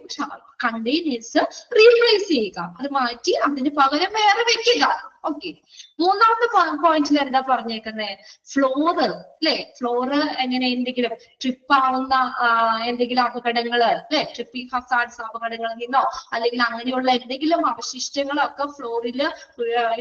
Speaker 1: കണ്ടെയ്നേഴ്സ് റീപ്ലേസ് ചെയ്യുക, അത് മാറ്റി അതിന് പകരം വേറെ വെക്കുക. ഓക്കെ. മൂന്നാമത്തെ പോയിന്റിൽ എന്താ പറഞ്ഞേക്കുന്നത്? ഫ്ലോറ്, അല്ലെ, ഫ്ലോറ് എങ്ങനെ എന്തെങ്കിലും ട്രിപ്പ് ആവുന്ന എന്തെങ്കിലും അപകടങ്ങള്, അല്ലെ, ട്രിപ്പിംഗ് ഹസാർഡ്സ് അപകടങ്ങളിൽ നിന്നോ അല്ലെങ്കിൽ അങ്ങനെയുള്ള എന്തെങ്കിലും അവശിഷ്ടങ്ങളൊക്കെ ഫ്ലോറിൽ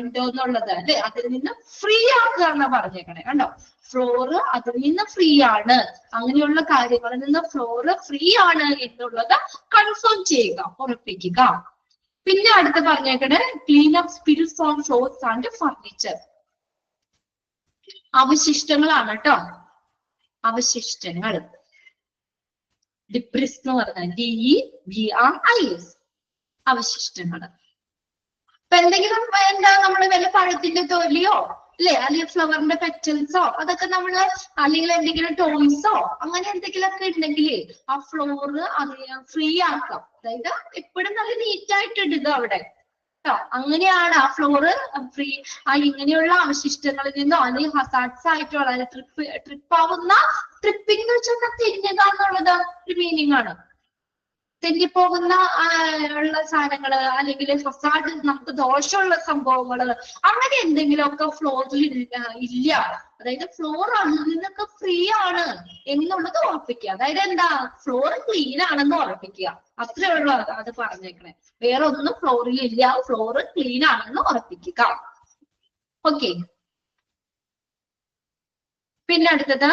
Speaker 1: ഉണ്ടോ എന്നുള്ളത്, അല്ലെ, അതിൽ നിന്ന് ഫ്രീ ആക്കുക എന്നാ പറഞ്ഞേക്കണേ. കണ്ടോ? ഫ്ലോറ് അതിൽ നിന്ന് ഫ്രീ ആണ്, അങ്ങനെയുള്ള കാര്യങ്ങളിൽ നിന്ന് ഫ്ലോറ് ഫ്രീ ആണ് എന്നുള്ളത് കൺഫേം ചെയ്യുക, ഉറപ്പിക്കുക. പിന്നെ അടുത്ത് പറഞ്ഞേക്കണേ clean up spills on floors and furniture. അവശിഷ്ടങ്ങളാണ് കേട്ടോ. അവശിഷ്ടങ്ങൾ ഡിബ്രിസ് എന്ന് പറഞ്ഞാൽ DEBRIS അവശിഷ്ടങ്ങൾ. അപ്പൊ എന്തെങ്കിലും എന്താ നമ്മള് വല്ല പഴത്തിന്റെ തൊലിയോ, അല്ലെ, അല്ലെങ്കിൽ ഫ്ലവറിന്റെ പെറ്റൽസോ അതൊക്കെ നമ്മള്, അല്ലെങ്കിൽ എന്തെങ്കിലും ടോയ്സോ അങ്ങനെ എന്തെങ്കിലുമൊക്കെ ഉണ്ടെങ്കിൽ ആ ഫ്ലോറ് ഫ്രീ ആക്കാം. അതായത് എപ്പോഴും നല്ല നീറ്റ് ആയിട്ട് ഇടുക അവിടെ കേട്ടോ. അങ്ങനെയാണ് ആ ഫ്ലോറ് ഫ്രീ. ഇങ്ങനെയുള്ള അവശിഷ്ടങ്ങളിൽ നിന്നോ അല്ലെങ്കിൽ ഹസാർഡ്സ് ആയിട്ടുള്ള ട്രിപ്പ് ആവുന്ന, ട്രിപ്പിംഗ് എന്ന് വെച്ചാൽ തിരിഞ്ഞുക എന്നുള്ളത് ഒരു മീനിങ് ആണ്. തെന്നിപ്പോകുന്ന ഉള്ള സാധനങ്ങള് അല്ലെങ്കിൽ ഹസാർഡ്, നമുക്ക് ദോഷമുള്ള സംഭവങ്ങള് അങ്ങനെ എന്തെങ്കിലുമൊക്കെ ഫ്ലോറിൽ ഇല്ല, അതായത് ഫ്ലോർ അതിൽ നിന്നൊക്കെ ഫ്രീ ആണ് എന്നുള്ളത് ഉറപ്പിക്കുക. അതായത് എന്താ? ഫ്ലോർ ക്ലീൻ ആണെന്ന് ഉറപ്പിക്കുക. അത്രേ ഉള്ളൂ അത് പറഞ്ഞേക്കണേ. വേറെ ഒന്നും ഫ്ലോറിൽ ഇല്ല, ഫ്ലോർ ക്ലീൻ ആണെന്ന് ഉറപ്പിക്കുക. ഓക്കെ. പിന്നെ അടുത്തത്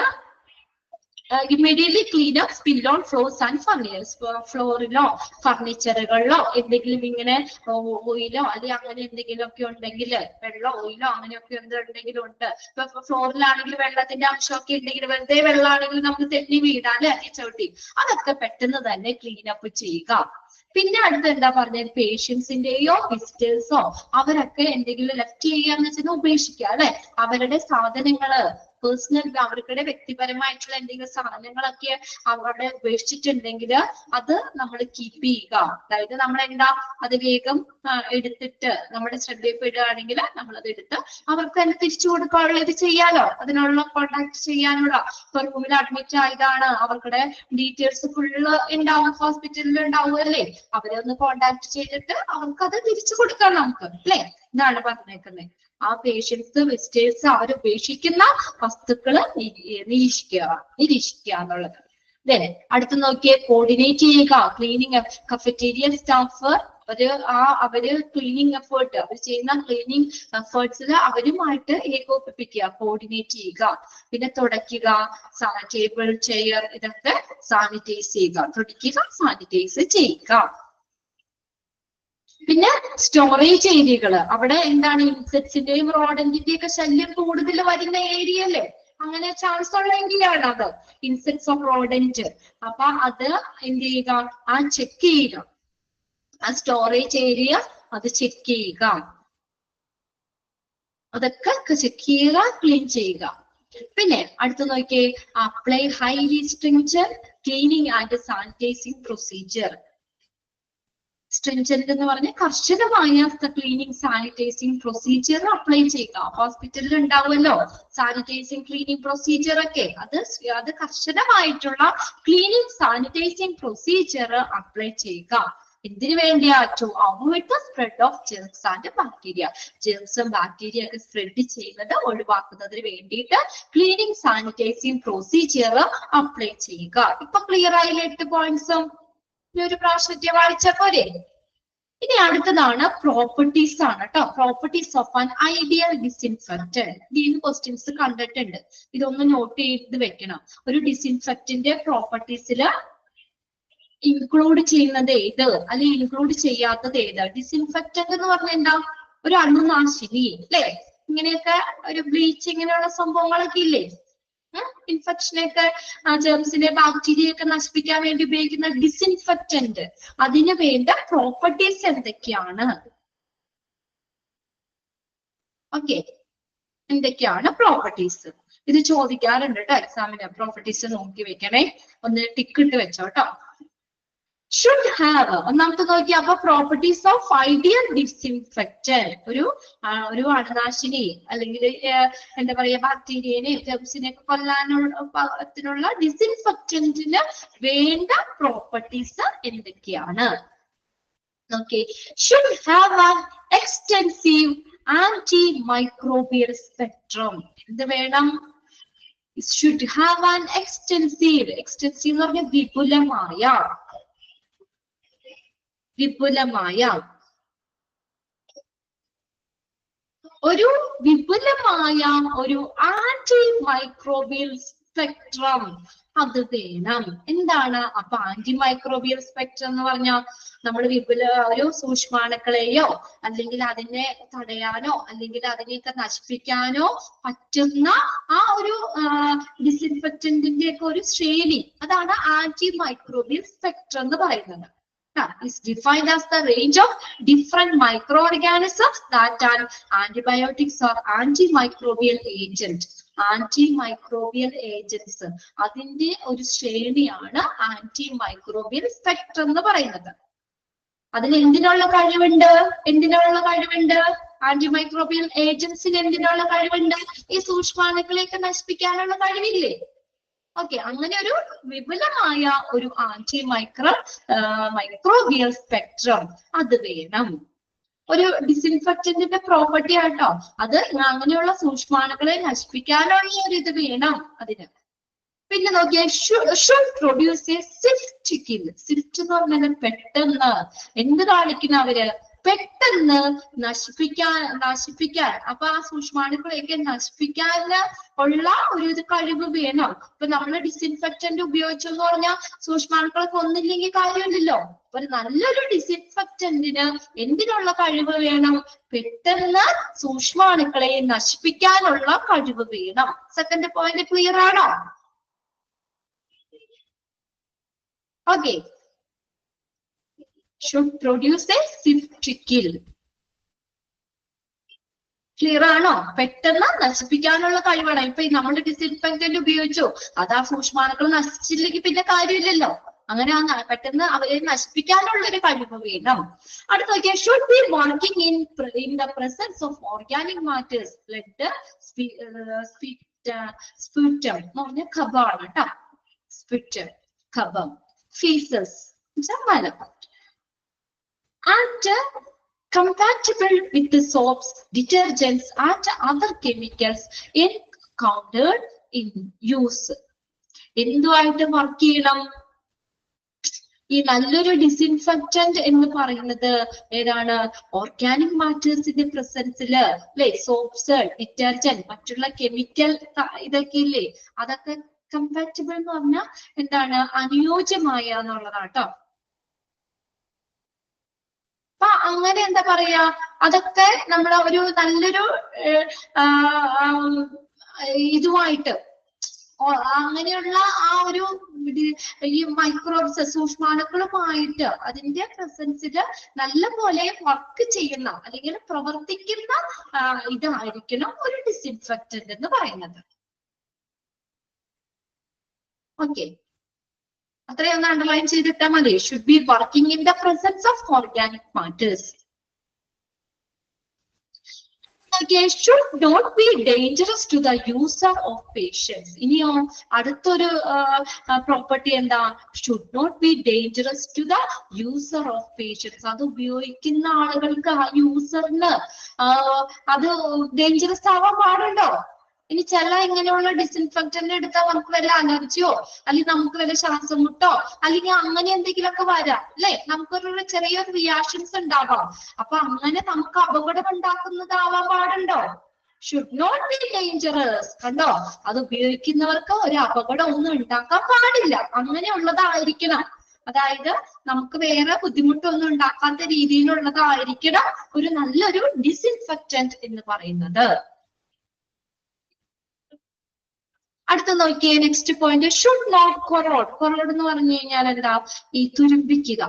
Speaker 1: immediately clean up spill on floors and furnitures. ഫ്ലോറിലോ ഫർണിച്ചറുകളിലോ എന്തെങ്കിലും ഇങ്ങനെ ഓയിലോ അല്ലെങ്കിൽ അങ്ങനെ എന്തെങ്കിലും ഒക്കെ ഉണ്ടെങ്കിൽ, വെള്ളം ഓയിലോ അങ്ങനെയൊക്കെ എന്തുണ്ടെങ്കിലും ഉണ്ട്. ഇപ്പൊ ഫ്ലോറിലാണെങ്കിൽ വെള്ളത്തിന്റെ അംശമൊക്കെ ഉണ്ടെങ്കിൽ വെറുതെ വെള്ളമാണെങ്കിൽ നമുക്ക് തെന്നി വീടാല്ലേ, ചവിട്ടി, അതൊക്കെ പെട്ടെന്ന് തന്നെ ക്ലീൻ അപ്പ് ചെയ്യുക. പിന്നെ അടുത്ത് എന്താ പറഞ്ഞത്? പേഷ്യൻസിന്റെയോ വിസിറ്റേഴ്സോ അവരൊക്കെ എന്തെങ്കിലും ലെഫ്റ്റ് ചെയ്യാന്ന് വെച്ചാൽ ഉപേക്ഷിക്കുക, അല്ലെ, അവരുടെ സാധനങ്ങള് പേഴ്സണൽ അവരുടെ വ്യക്തിപരമായിട്ടുള്ള എന്തെങ്കിലും സാധനങ്ങളൊക്കെ അവിടെ ഉപേക്ഷിച്ചിട്ടുണ്ടെങ്കിൽ അത് നമ്മൾ കീപ്പ് ചെയ്യുക. അതായത് നമ്മൾ എന്താ അത് വേഗം എടുത്തിട്ട് നമ്മുടെ ശ്രദ്ധയിൽപ്പെടുകയാണെങ്കിൽ നമ്മളത് എടുത്ത് അവർക്ക് തന്നെ തിരിച്ചു കൊടുക്കാനുള്ള ഇത് ചെയ്യാലോ, അതിനുള്ള കോണ്ടാക്ട് ചെയ്യാനുള്ള. ഇപ്പൊ റൂമിൽ അഡ്മിറ്റ് ആയതാണ്, അവരുടെ ഡീറ്റെയിൽസ് ഫുള്ള് ഉണ്ടാവും, ഹോസ്പിറ്റലിൽ ഉണ്ടാവും, അല്ലേ, അവരെ ഒന്ന് കോണ്ടാക്ട് ചെയ്തിട്ട് അവർക്ക് അത് തിരിച്ചു കൊടുക്കാം നമുക്ക്, അല്ലെ. ഇതാണ് പറഞ്ഞേക്കുന്നത്. ആ പേഷ്യൻസ് വിസിറ്റേഴ്സ് അവർ ഉപേക്ഷിക്കുന്ന വസ്തുക്കള് നിരീക്ഷിക്കുക എന്നുള്ളത്. അടുത്ത് നോക്കിയേ, കോർഡിനേറ്റ് ചെയ്യുക. ക്ലീനിങ് കഫറ്റേരിയ സ്റ്റാഫ് അവര് ക്ലീനിങ് എഫേർട്ട്, അവർ ചെയ്യുന്ന ക്ലീനിങ് എഫേർട്സിൽ അവരുമായിട്ട് ഏകോപിപ്പിക്കുക, കോർഡിനേറ്റ് ചെയ്യുക. പിന്നെ തുടയ്ക്കുക, ടേബിൾ ചെയർ ഇതൊക്കെ സാനിറ്റൈസ് ചെയ്യുക, തുടയ്ക്കുക, സാനിറ്റൈസ് ചെയ്യുക. പിന്നെ സ്റ്റോറേജ് ഏരിയകള്, അവിടെ എന്താണ് ഇൻസെക്ട്സിന്റെയും റോഡന്റിന്റെയും ഒക്കെ ശല്യം കൂടുതൽ വരുന്ന ഏരിയ അല്ലേ, അങ്ങനെ ചാൻസ് ഉള്ള ഏരിയയാണ് അത്, ഇൻസെക്ട്സ് ഓഫ് റോഡന്റ്. അപ്പൊ അത് എന്ത് ചെയ്യുക? ആ ചെക്ക് ചെയ്യുക, ആ സ്റ്റോറേജ് ഏരിയ അത് ചെക്ക് ചെയ്യുക, അതൊക്കെ ചെക്ക് ചെയ്യുക, ക്ലീൻ ചെയ്യുക. പിന്നെ അടുത്ത് നോക്കിയേ, apply highly stringent cleaning and sanitizing procedure. Stringent എന്ന് പറഞ്ഞ കർശനമായ ക്ലീനിങ് സാനിറ്റൈസിങ് പ്രൊസീജിയർ അപ്ലൈ ചെയ്യുക. ഹോസ്പിറ്റലിൽ ഉണ്ടാവുമല്ലോ സാനിറ്റൈസിങ് ക്ലീനിങ് പ്രൊസീജിയർ ഒക്കെ, അത് കർശനമായിട്ടുള്ള ക്ലീനിങ് സാനിറ്റൈസിങ് പ്രൊസീജിയർ അപ്ലൈ ചെയ്യുക. എന്തിനു വേണ്ടിയാ? To avoid the spread of germs and bacteria. ജെർമ്സും ബാക്ടീരിയ ഒക്കെ സ്പ്രെഡ് ചെയ്യുന്നത് ഒഴിവാക്കുന്നതിന് വേണ്ടിയിട്ട് ക്ലീനിങ് സാനിറ്റൈസിങ് പ്രൊസീജിയർ അപ്ലൈ ചെയ്യുക. ഇപ്പൊ ക്ലിയർ ആയില്ലേ 8 പോയിന്റ്സും? ഒരു പ്രാവശ്യത്തെ വായിച്ച പോരെ. ഇനി അടുത്തതാണ് പ്രോപ്പർട്ടീസ് ആണ് കേട്ടോ. Properties of an ideal disinfectant. ഇതിന് ക്വസ്റ്റ്യൻസ് കണ്ടിട്ടുണ്ട്, ഇതൊന്ന് നോട്ട് ചെയ്ത് വെക്കണം. ഒരു ഡിസിൻഫെക്റ്റിന്റെ പ്രോപ്പർട്ടീസിൽ ഇൻക്ലൂഡ് ചെയ്യുന്നത് ഏത് അല്ലെങ്കിൽ ഇൻക്ലൂഡ് ചെയ്യാത്തത് ഏത്? ഡിസിൻഫെക്റ്റന്റ് എന്ന് പറഞ്ഞാൽ എന്താ? ഒരു അണുനാശിനി അല്ലെ? ഇങ്ങനെയൊക്കെ ഒരു ബ്ലീച്ച് ഇങ്ങനെയുള്ള സംഭവങ്ങളൊക്കെ ഇല്ലേ? ഇൻഫെക്ഷനൊക്കെ ജെർമ്സിനെ ബാക്ടീരിയ ഒക്കെ നശിപ്പിക്കാൻ വേണ്ടി ഉപയോഗിക്കുന്ന ഡിസിൻഫെക്റ്റന്റ്, അതിന് വേണ്ട പ്രോപ്പർട്ടീസ് എന്തൊക്കെയാണ്? ഓക്കെ, എന്തൊക്കെയാണ് പ്രോപ്പർട്ടീസ്? ഇത് ചോദിക്കാറുണ്ട് കേട്ടോ എക്സാമിന്. പ്രോപ്പർട്ടീസ് നോക്കി വെക്കണേ, ഒന്ന് ടിക്ക് ഇട്ട് വെച്ചോ കേട്ടോ. should have, ഒന്നാമത്തെ നോക്കി. അപ്പൊ പ്രോപ്പർട്ടീസ് ഓഫ് ഐഡിയൽ ഡിസിൻഫെക്റ്റന്റ്, ഒരു അണുനാശിനി അല്ലെങ്കിൽ എന്താ പറയാ ബാക്ടീരിയനെ ജെർമ്സിനെ കൊല്ലാനുള്ള ഡിസിൻഫെക്റ്റന്റിന് വേണ്ട പ്രോപ്പർട്ടീസ് എന്തൊക്കെയാണ്? Okay, should have an extensive antimicrobial spectrum. എന്ത് വേണം? should have an extensive എന്ന് പറഞ്ഞ വിപുലമായ ഒരു ആന്റി മൈക്രോബിയൽ സ്പെക്ട്രം അത് വേണം. എന്താണ് അപ്പൊ ആന്റി മൈക്രോബിയൽ സ്പെക്ട്രം എന്ന് പറഞ്ഞാൽ? നമ്മൾ ഒരു സൂക്ഷ്മാണുക്കളെയോ അല്ലെങ്കിൽ അതിനെ തടയാനോ അല്ലെങ്കിൽ അതിനെയൊക്കെ നശിപ്പിക്കാനോ പറ്റുന്ന ആ ഒരു ഡിസിൻഫെക്റ്റന്റിന്റെ ഒക്കെ ഒരു ശ്രേണി, അതാണ് ആന്റി മൈക്രോബിയൽ സ്പെക്ട്രം എന്ന് പറയുന്നത്. is defined as the range of different microorganisms that are antibiotics or antimicrobial agents. Antimicrobial agents, അതിന്റെ ഒരു ശ്രേണിയാണ് ആന്റിമൈക്രോബിയൽ സ്പെക്ട്രം എന്ന് പറയുന്നത്. അതിന് എന്തിനുള്ള കഴിവുണ്ട്? ആന്റിമൈക്രോബിയൽ ഏജൻസിന് എന്തിനുള്ള കഴിവുണ്ട്? ഈ സൂക്ഷ്മാണുക്കളെയൊക്കെ നശിപ്പിക്കാനുള്ള കഴിവില്ലേ? ഓക്കെ, അങ്ങനെ ഒരു വിപുലമായ ഒരു മൈക്രോബിയൽ സ്പെക്ട്രം അത് വേണം. ഒരു ഡിസിൻഫെക്റ്റന്റിന്റെ പ്രോപ്പർട്ടി ആട്ടോ അത്. അങ്ങനെയുള്ള സൂക്ഷ്മാണുക്കളെ നശിപ്പിക്കാനുള്ള ഒരു ഇത് വേണം അതിന്. പിന്നെ നോക്കിയാൽ should produce A Swift kill. Swift എന്ന് പറഞ്ഞാൽ പെട്ടെന്ന്. എന്ത് കാണിക്കുന്ന അവര്? പെട്ടെന്ന് നശിപ്പിക്കാൻ. അപ്പൊ ആ സൂക്ഷ്മാണുക്കളെയൊക്കെ നശിപ്പിക്കാൻ ഉള്ള ഒരു കഴിവ് വേണം. ഇപ്പൊ നമ്മള് ഡിസിൻഫെക്റ്റന്റ് ഉപയോഗിച്ചെന്ന് പറഞ്ഞാൽ സൂക്ഷ്മാണുക്കളൊക്കെ ഒന്നില്ലെങ്കിൽ കാര്യമില്ലല്ലോ. അപ്പൊ നല്ലൊരു ഡിസിൻഫെക്റ്റന്റിന് എന്തിനുള്ള കഴിവ് വേണം? പെട്ടെന്ന് സൂക്ഷ്മാണുക്കളെ നശിപ്പിക്കാനുള്ള കഴിവ് വേണം. സെക്കൻഡ് പോയിന്റ് ക്ലിയർ ആണോ? Okay, should produce a swift kill. Clear ആണോ? പെട്ടെന്ന് നശിപ്പിക്കാനുള്ള കഴിവാണ്. ഇപ്പൊ നമ്മുടെ ഡിസിൻഫെക്റ്റന്റ് ഉപയോഗിച്ചു, അത് ആ സൂക്ഷ്മാണുക്കൾ നശിച്ചില്ലെങ്കിൽ പിന്നെ കാര്യമില്ലല്ലോ. അങ്ങനെ പെട്ടെന്ന് അവരെ നശിപ്പിക്കാനുള്ള ഒരു കഴിവ് വേണം. അടുത്ത നോക്കിയാൽ should be working in the presence of organic matters. Blood, sputum എന്ന് പറഞ്ഞ ഖബാണ് കേട്ടോ. സ്പൂറ്റം, ഖബം, ഫീസസ്, മലം. And compatible with the soaps, detergents and other chemicals encountered in use. എന്തുമായിട്ട് വർക്ക് ചെയ്യണം? ഈ നല്ലൊരു ഡിസിൻഫെക്റ്റന്റ് എന്ന് പറയുന്നത് ഏതാണ്? ഓർഗാനിക് മാറ്റേഴ്സിന്റെ പ്രസൻസില് അല്ലെ? സോപ്സ്, ഡിറ്റർജന്റ്, മറ്റുള്ള കെമിക്കൽ ഇതൊക്കെ ഇല്ലേ, അതൊക്കെ കമ്പാറ്റബിൾ എന്ന് പറഞ്ഞാൽ എന്താണ്? അനുയോജ്യമായ എന്നുള്ളതാട്ടോ. അപ്പൊ അങ്ങനെ എന്താ പറയാ, അതൊക്കെ നമ്മളെ ഒരു നല്ലൊരു ഇതുമായിട്ട് അങ്ങനെയുള്ള ആ ഒരു ഈ മൈക്രോബ്സ് സൂക്ഷ്മാണുക്കളുമായിട്ട് അതിന്റെ പ്രസൻസില് നല്ല പോലെ വർക്ക് ചെയ്യുന്ന അല്ലെങ്കിൽ പ്രവർത്തിക്കുന്ന ഇതായിരിക്കണം ഒരു ഡിസിൻഫെക്റ്റന്റ് എന്ന് പറയുന്നത്. ഓക്കെ, അത്രയും ഒന്ന് അണ്ടർലൈൻ ചെയ്തിട്ടാൽ മതി. Should be working in the presence of organic matters. should not be dangerous to the user of patients. ഇനിയോ അടുത്തൊരു പ്രോപ്പർട്ടി എന്താ? should not be dangerous to the user of patients. അത് ഉപയോഗിക്കുന്ന ആളുകൾക്ക്, ആ യൂസറിന് അത് ഡേഞ്ചറസ് ആവാൻ പാടുണ്ടോ? ഇനി ചില ഇങ്ങനെയുള്ള ഡിസിൻഫെക്റ്റന്റ് എടുത്താൽ നമുക്ക് വല്ല അലർജിയോ അല്ലെങ്കിൽ നമുക്ക് വല്ല ശ്വാസം മുട്ടോ അല്ലെങ്കിൽ അങ്ങനെ എന്തെങ്കിലുമൊക്കെ വരാം അല്ലെ, നമുക്കൊരു ചെറിയൊരു റിയാക്ഷൻസ് ഉണ്ടാവാം. അപ്പൊ അങ്ങനെ നമുക്ക് അപകടം ഉണ്ടാക്കുന്നതാവാൻ പാടുണ്ടോ? Should not be dangerous. കണ്ടോ, അത് ഉപയോഗിക്കുന്നവർക്ക് ഒരു അപകടം ഒന്നും ഉണ്ടാക്കാൻ പാടില്ല, അങ്ങനെയുള്ളതായിരിക്കണം. അതായത് നമുക്ക് വേറെ ബുദ്ധിമുട്ടൊന്നും ഉണ്ടാക്കാത്ത രീതിയിലുള്ളതായിരിക്കണം ഒരു നല്ലൊരു ഡിസിൻഫെക്റ്റന്റ് എന്ന് പറയുന്നത്. അടുത്ത നോക്കിയേ, next point, should not corrode. Corrode എന്ന് പറഞ്ഞു കഴിഞ്ഞാൽ എന്താ? ഈ തുരുമ്പിക്കുക.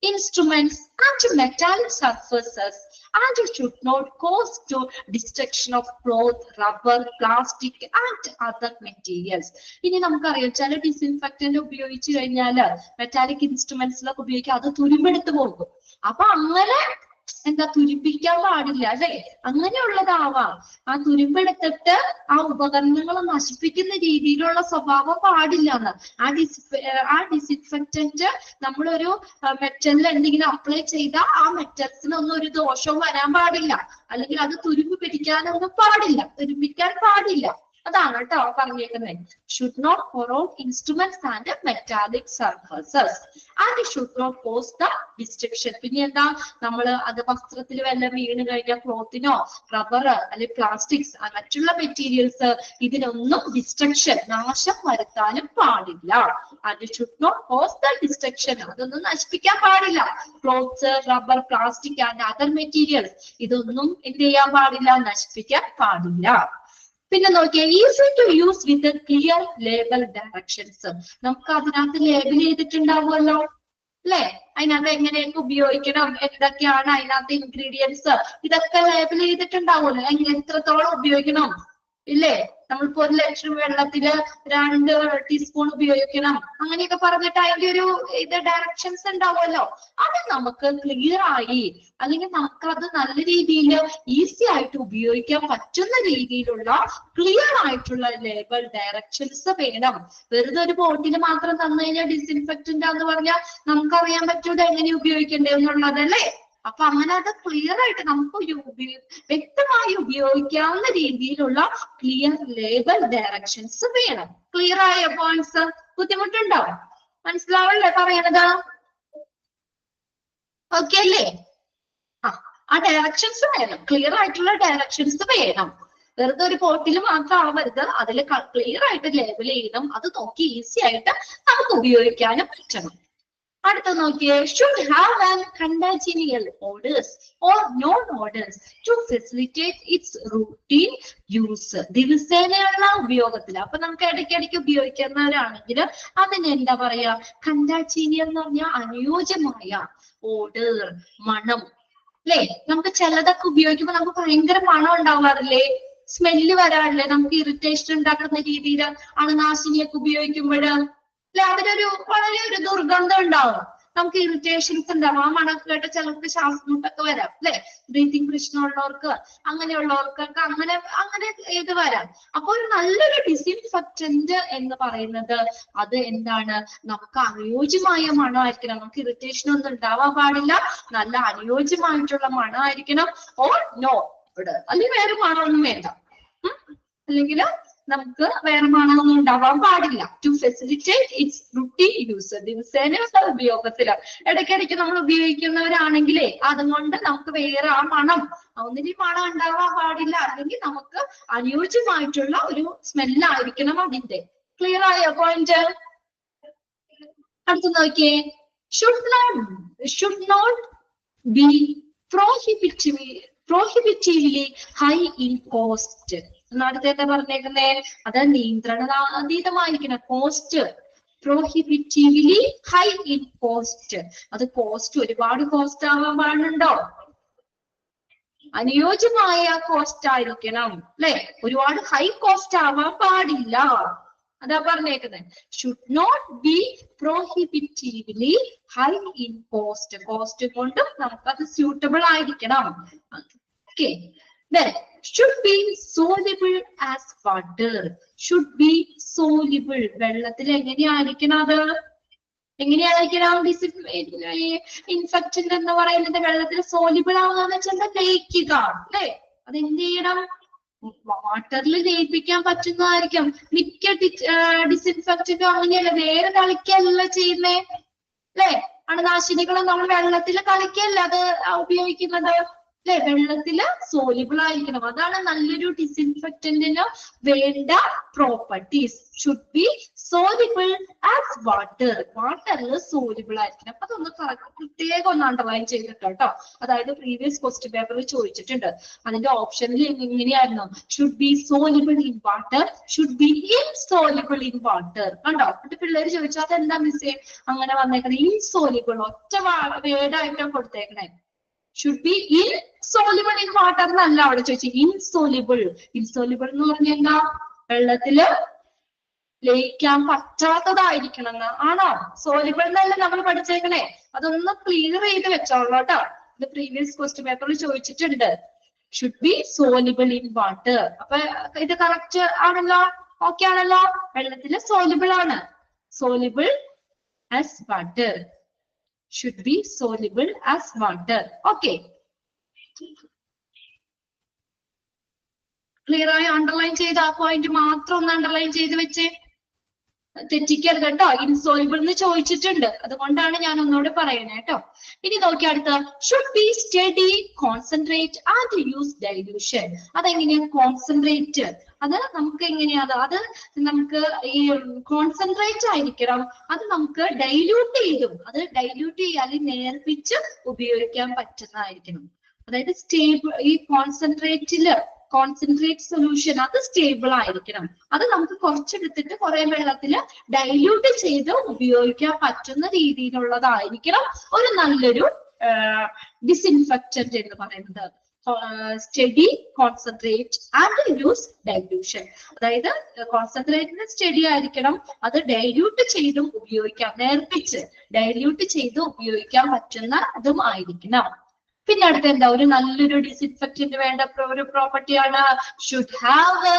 Speaker 1: Instruments and metallic surfaces and should not cause to destruction of cloth, rubber, plastic and other materials. ഇനി നമുക്കറിയാം ചില ഡിസിൻഫെക്റ്റന്റ് ഉപയോഗിച്ചു കഴിഞ്ഞാൽ മെറ്റാലിക് ഇൻസ്ട്രുമെന്റ്സിലൊക്കെ ഉപയോഗിക്കുക, അത് തുരുമ്പെടുത്ത് പോകും. അപ്പൊ അങ്ങനെ എന്താ, തുരുമ്പിക്കാൻ പാടില്ല അല്ലെ, അങ്ങനെയുള്ളതാവാം. ആ തുരുമ്പെടുത്തിട്ട് ആ ഉപകരണങ്ങൾ നശിപ്പിക്കുന്ന രീതിയിലുള്ള സ്വഭാവം പാടില്ല എന്ന്. ആ ഡിസിൻഫെക്റ്റന്റ് നമ്മളൊരു മെറ്റലിൽ എന്തെങ്കിലും അപ്ലൈ ചെയ്താൽ ആ മെറ്റൽസിനൊന്നും ഒരു ദോഷവും വരാൻ പാടില്ല, അല്ലെങ്കിൽ അത് തുരുമ്പ് പിടിക്കാനൊന്നും പാടില്ല, തുരുമ്പിക്കാൻ പാടില്ല. അതാണ് കേട്ടോ പറഞ്ഞേക്കുന്നത്. Should not corrode instruments and metallic surfaces and should not cause the destruction. പിന്നെ എന്താ, നമ്മൾ അത് വസ്ത്രത്തിൽ വല്ല വീണ് കഴിഞ്ഞാൽ ക്ലോത്തിനോ റബ്ബർ അല്ലെങ്കിൽ പ്ലാസ്റ്റിക്സ് മറ്റുള്ള മെറ്റീരിയൽസ് ഇതിനൊന്നും ഡിസ്ട്രക്ഷൻ, നാശം വരുത്താനും പാടില്ല. And should not cause the destruction, അതൊന്നും നശിപ്പിക്കാൻ പാടില്ല. Clothes, rubber, plastic and other materials ഇതൊന്നും എന്ത് ചെയ്യാൻ പാടില്ല, നശിപ്പിക്കാൻ പാടില്ല. പിന്നെ നോക്കിയേ, easy to use with clear label directions. നമുക്ക് അതിനകത്ത് ലേബൽ ചെയ്തിട്ടുണ്ടാവുമല്ലോ അല്ലെ, അതിനകത്ത് എങ്ങനെയൊക്കെ ഉപയോഗിക്കണം, എന്തൊക്കെയാണ് അതിനകത്ത് ഇൻഗ്രീഡിയൻസ്, ഇതൊക്കെ ലേബൽ ചെയ്തിട്ടുണ്ടാവുമല്ലോ. എത്രത്തോളം ഉപയോഗിക്കണം ഇല്ലേ, നമ്മളിപ്പോ 1 ലിറ്റർ വെള്ളത്തില് 2 ടീസ്പൂൺ ഉപയോഗിക്കണം അങ്ങനെയൊക്കെ പറഞ്ഞിട്ട് അതിന്റെ ഒരു ഡയറക്ഷൻസ് ഉണ്ടാവുമല്ലോ. അത് നമുക്ക് ക്ലിയർ ആയി, അല്ലെങ്കിൽ നമുക്കത് നല്ല രീതിയിൽ ഈസി ആയിട്ട് ഉപയോഗിക്കാൻ പറ്റുന്ന രീതിയിലുള്ള ക്ലിയർ ആയിട്ടുള്ള ലേബൽ ഡയറക്ഷൻസ് വേണം. വെറുതെ ഒരു ബോട്ടിൽ മാത്രം തന്നു കഴിഞ്ഞാൽ ഡിസിൻഫെക്റ്റന്റ് എന്ന് പറഞ്ഞാൽ നമുക്കറിയാൻ പറ്റൂല എങ്ങനെ ഉപയോഗിക്കണ്ടേ എന്നുള്ളതല്ലേ. അപ്പൊ അങ്ങനെ അത് ക്ലിയർ ആയിട്ട് നമുക്ക് വ്യക്തമായി ഉപയോഗിക്കാവുന്ന രീതിയിലുള്ള ക്ലിയർ ലേബൽ ഡയറക്ഷൻസ് വേണം. ക്ലിയർ ആയ പോയിന്റ്സ്? ബുദ്ധിമുട്ടുണ്ടോ? മനസ്സിലാവല്ലേ പറയണത്? ഓക്കെ അല്ലേ? ആ ഡയറക്ഷൻസ് വേണം, ക്ലിയർ ആയിട്ടുള്ള ഡയറക്ഷൻസ് വേണം. വെറുതെ ഒരു ബോട്ടിൽ മാത്രം ആവരുത്, അതിൽ ക്ലിയർ ആയിട്ട് ലേബൽ ചെയ്യണം. അത് നോക്കി ഈസി ആയിട്ട് നമുക്ക് ഉപയോഗിക്കാനും പറ്റണം. അടുത്ത നോക്കിയേ, should have an congenial odours or non odours to facilitate its routine use. ദിവസേനയുള്ള ഉപയോഗത്തിൽ, അപ്പൊ നമുക്ക് ഇടയ്ക്കിടയ്ക്ക് ഉപയോഗിക്കുന്നവരാണെങ്കിൽ അതിന് എന്താ പറയാ, കണ്ടാജിനിയൽ എന്ന് പറഞ്ഞാൽ അനുയോജ്യമായ ഓർഡർ, മണം അല്ലെ. നമുക്ക് ചിലതൊക്കെ ഉപയോഗിക്കുമ്പോൾ നമുക്ക് ഭയങ്കര മണം ഉണ്ടാവാറില്ലേ, സ്മെല്ല് വരാറില്ലേ, നമുക്ക് ഇറിറ്റേഷൻ ഉണ്ടാക്കുന്ന രീതിയിൽ അണുനാശിനിയൊക്കെ ഉപയോഗിക്കുമ്പോൾ അല്ലെ, അതിനൊരു വളരെ ഒരു ദുർഗന്ധം ഉണ്ടാവും, നമുക്ക് ഇറിറ്റേഷൻസ് ഉണ്ടാവും. ആ മണക്ക് കേട്ട് ചിലർക്ക് ശ്വാസമുട്ടൊക്കെ വരാം അല്ലെ, ബ്രീത്തിങ് പ്രശ്നമുള്ളവർക്ക് അങ്ങനെയുള്ളവർക്കൊക്കെ അങ്ങനെ ഇത് വരാം. അപ്പോൾ ഒരു നല്ലൊരു ഡിസിൻഫെക്റ്റന്റ് എന്ന് പറയുന്നത് അത് എന്താണ്, നമുക്ക് അനുയോജ്യമായ മണമായിരിക്കണം. നമുക്ക് ഇറിറ്റേഷൻ ഒന്നും ഉണ്ടാവാൻ പാടില്ല, നല്ല അനുയോജ്യമായിട്ടുള്ള മണമായിരിക്കണം. ഓർ നോ അല്ലെങ്കിൽ വേറെ മണമൊന്നും വേണ്ട, അല്ലെങ്കിൽ നമുക്ക് വേറെ മണമൊന്നും ഉണ്ടാവാൻ പാടില്ല. To facilitate its routine use, ദിവസേനയുള്ള ഉപയോഗത്തില് ഇടയ്ക്കിടയ്ക്ക് നമ്മൾ ഉപയോഗിക്കുന്നവരാണെങ്കിലേ അതുകൊണ്ട് നമുക്ക് വേറെ ആ മണം, ഒന്നിനും മണം ഉണ്ടാവാൻ പാടില്ല, അല്ലെങ്കിൽ നമുക്ക് അനുയോജ്യമായിട്ടുള്ള ഒരു സ്മെല്ലായിരിക്കണം അതിന്റെ. ക്ലിയർ ആയോ പോയിന്റ്? അടുത്ത് നോക്കിയേ, should not be prohibitively high in cost. അടുത്ത പറഞ്ഞേക്കുന്നേ, അത് നിയന്ത്രണാതീതമായിരിക്കണം. Cost prohibitively high in cost, അത് കോസ്റ്റ് ഒരുപാട് കോസ്റ്റ് ആവാൻ പാടുണ്ടോ? അനുയോജ്യമായ കോസ്റ്റ് ആയിരിക്കണം അല്ലെ, ഒരുപാട് ഹൈ കോസ്റ്റ് ആവാൻ പാടില്ല. അതാ പറഞ്ഞേക്കുന്നത്. Should not be prohibitively high in cost. Cost കൊണ്ടും നമുക്കത് സ്യൂട്ടബിൾ ആയിരിക്കണം. Okay. Then should be soluble as water. Should be soluble. വെള്ളത്തിൽ എങ്ങനെയായിരിക്കണം അത്? എങ്ങനെയായിരിക്കണം? ഇൻഫെക്റ്റന്റ് എന്ന് പറയുന്നത് വെള്ളത്തിൽ സോലിബിൾ ആവുക വെച്ചാൽ ലയിക്കുക അല്ലേ? അത് എന്ത് ചെയ്യണം? വാട്ടറിൽ ലയിപ്പിക്കാൻ പറ്റുന്നതായിരിക്കും. മിക്ക ഡിസിൻഫെക്റ്റന്റും അങ്ങനെയല്ല, വേറെ കളിക്കല്ല ചെയ്യുന്നേ അല്ലെ? അണുനാശിനികളും നമ്മൾ വെള്ളത്തിൽ കളിക്കല്ല അത് ഉപയോഗിക്കുന്നത് അല്ലെ? വെള്ളത്തില് സോലിബിൾ ആയിരിക്കണം. അതാണ് നല്ലൊരു ഡിസിൻഫെക്റ്റന്റിന് വേണ്ട properties. Should be soluble as water. വാട്ടറിൽ സോലിബിൾ ആയിരിക്കണം. അപ്പൊ അതൊന്ന് പ്രത്യേകം ഒന്ന് അണ്ടർലൈൻ ചെയ്തിട്ട് കേട്ടോ. അതായത് പ്രീവിയസ് ക്വസ്റ്റ്യൻ പേപ്പറിൽ ചോദിച്ചിട്ടുണ്ട്. അതിന്റെ ഓപ്ഷനിൽ എങ്ങനെയായിരുന്നു? Should be soluble in water, should be insoluble in water. കണ്ടോ? എന്നിട്ട് പിള്ളേര് ചോദിച്ചാൽ അതെന്താ മിസ്സേ അങ്ങനെ വന്നേക്കണേ? ഇൻസോലിബിൾ ഒറ്റ വേർഡായിട്ടാണ് കൊടുത്തേക്കണേ. Should be insoluble in water എന്നല്ല അവിടെ ചോദിച്ചു. ഇൻസോലിബിൾ. ഇൻസോലിബിൾ എന്ന് പറഞ്ഞാൽ എന്താ? വെള്ളത്തില് ലയിക്കാൻ പറ്റാത്തതായിരിക്കണം എന്ന് ആണോ? സോലിബിൾ എന്നല്ല നമ്മൾ പഠിച്ചേക്കണേ. അതൊന്ന് ക്ലിയർ ചെയ്ത് വെച്ചോളൂ കേട്ടോ. ഇത് പ്രീവിയസ് ക്വസ്റ്റ്യൻ പേപ്പറിൽ ചോദിച്ചിട്ടുണ്ട്. Should be soluble in water. അപ്പൊ ഇത് കറക്റ്റ് ആണല്ലോ? ഓക്കെ ആണല്ലോ? വെള്ളത്തില് സോലിബിൾ ആണ്. Soluble as water. Should be soluble as water. Okay. Clear ആയി? അണ്ടർലൈൻ ചെയ്ത് ആ പോയിന്റ് മാത്രം ഒന്ന് അണ്ടർലൈൻ ചെയ്ത് വെച്ചേ, തെറ്റിക്കരുത് കേട്ടോ. ഇൻസോലിബിൾ എന്ന് ചോദിച്ചിട്ടുണ്ട്, അതുകൊണ്ടാണ് ഞാൻ ഒന്നുകൂടെ പറയുന്നത് കേട്ടോ. ഇനി നോക്കി അടുത്ത. Should be study, concentrate and use dilution. അതെങ്ങനെയാ കോൺസെൻട്രേറ്റ്? അത് നമുക്ക് എങ്ങനെയാ? അത് നമുക്ക് ഈ കോൺസെൻട്രേറ്റ് ആയിരിക്കണം. അത് നമുക്ക് ഡൈല്യൂട്ട് ചെയ്തും, അത് ഡൈല്യൂട്ട് ചെയ്യാൻ നേർപ്പിച്ച് ഉപയോഗിക്കാൻ പറ്റുന്നതായിരിക്കണം. അതായത് സ്റ്റേബിൾ, ഈ കോൺസെൻട്രേറ്റ് സൊല്യൂഷൻ അത് സ്റ്റേബിൾ ആയിരിക്കണം. അത് നമുക്ക് കുറച്ചെടുത്തിട്ട് കുറെ വെള്ളത്തില് ഡൈല്യൂട്ട് ചെയ്ത് ഉപയോഗിക്കാൻ പറ്റുന്ന രീതിയിലുള്ളതായിരിക്കണം ഒരു നല്ലൊരു ഡിസിൻഫെക്റ്റന്റ് എന്ന് പറയുന്നത്. Study, concentrate and use dilution. അതായത് കോൺസെൻട്രേറ്റിന് സ്റ്റഡി ആയിരിക്കണം, അത് ഡൈല്യൂട്ട് ചെയ്തും ഉപയോഗിക്കാം, നേർപ്പിച്ച് ഡൈല്യൂട്ട് ചെയ്ത് ഉപയോഗിക്കാൻ പറ്റുന്ന അതും ആയിരിക്കണം. പിന്നെ അടുത്ത എന്താ? ഒരു നല്ലൊരു ഡിസിൻഫെക്റ്റന്റ് വേണ്ട ഒരു പ്രോപ്പർട്ടിയാണ് should have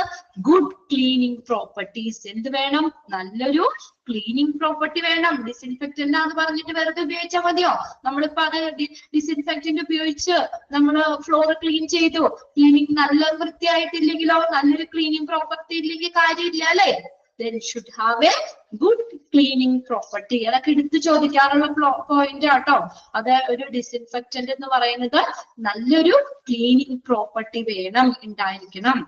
Speaker 1: good cleaning properties. എന്ത് വേണം? നല്ലൊരു ക്ലീനിങ് പ്രോപ്പർട്ടി വേണം. ഡിസിൻഫെക്റ്റന്റ് ആണെന്ന് പറഞ്ഞിട്ട് വെറുതെ ഉപയോഗിച്ചാൽ മതിയോ? നമ്മളിപ്പോ അത് ഡിസിൻഫെക്റ്റന്റ് ഉപയോഗിച്ച് നമ്മൾ ഫ്ലോർ ക്ലീൻ ചെയ്തു, ക്ലീനിങ് നല്ല വൃത്തിയായിട്ടില്ലെങ്കിലോ, നല്ലൊരു ക്ലീനിങ് പ്രോപ്പർട്ടി ഇല്ലെങ്കിൽ കാര്യമില്ല അല്ലെ? Then should have a good cleaning property. അതൊക്കെ എടുത്ത് ചോദിക്കാറുള്ള പോയിന്റ് ആട്ടോ. അത് ഒരു ഡിസിൻഫെക്റ്റന്റ് എന്ന് പറയുന്നത് നല്ലൊരു ക്ലീനിങ് പ്രോപ്പർട്ടി വേണം, ഉണ്ടായിരിക്കണം.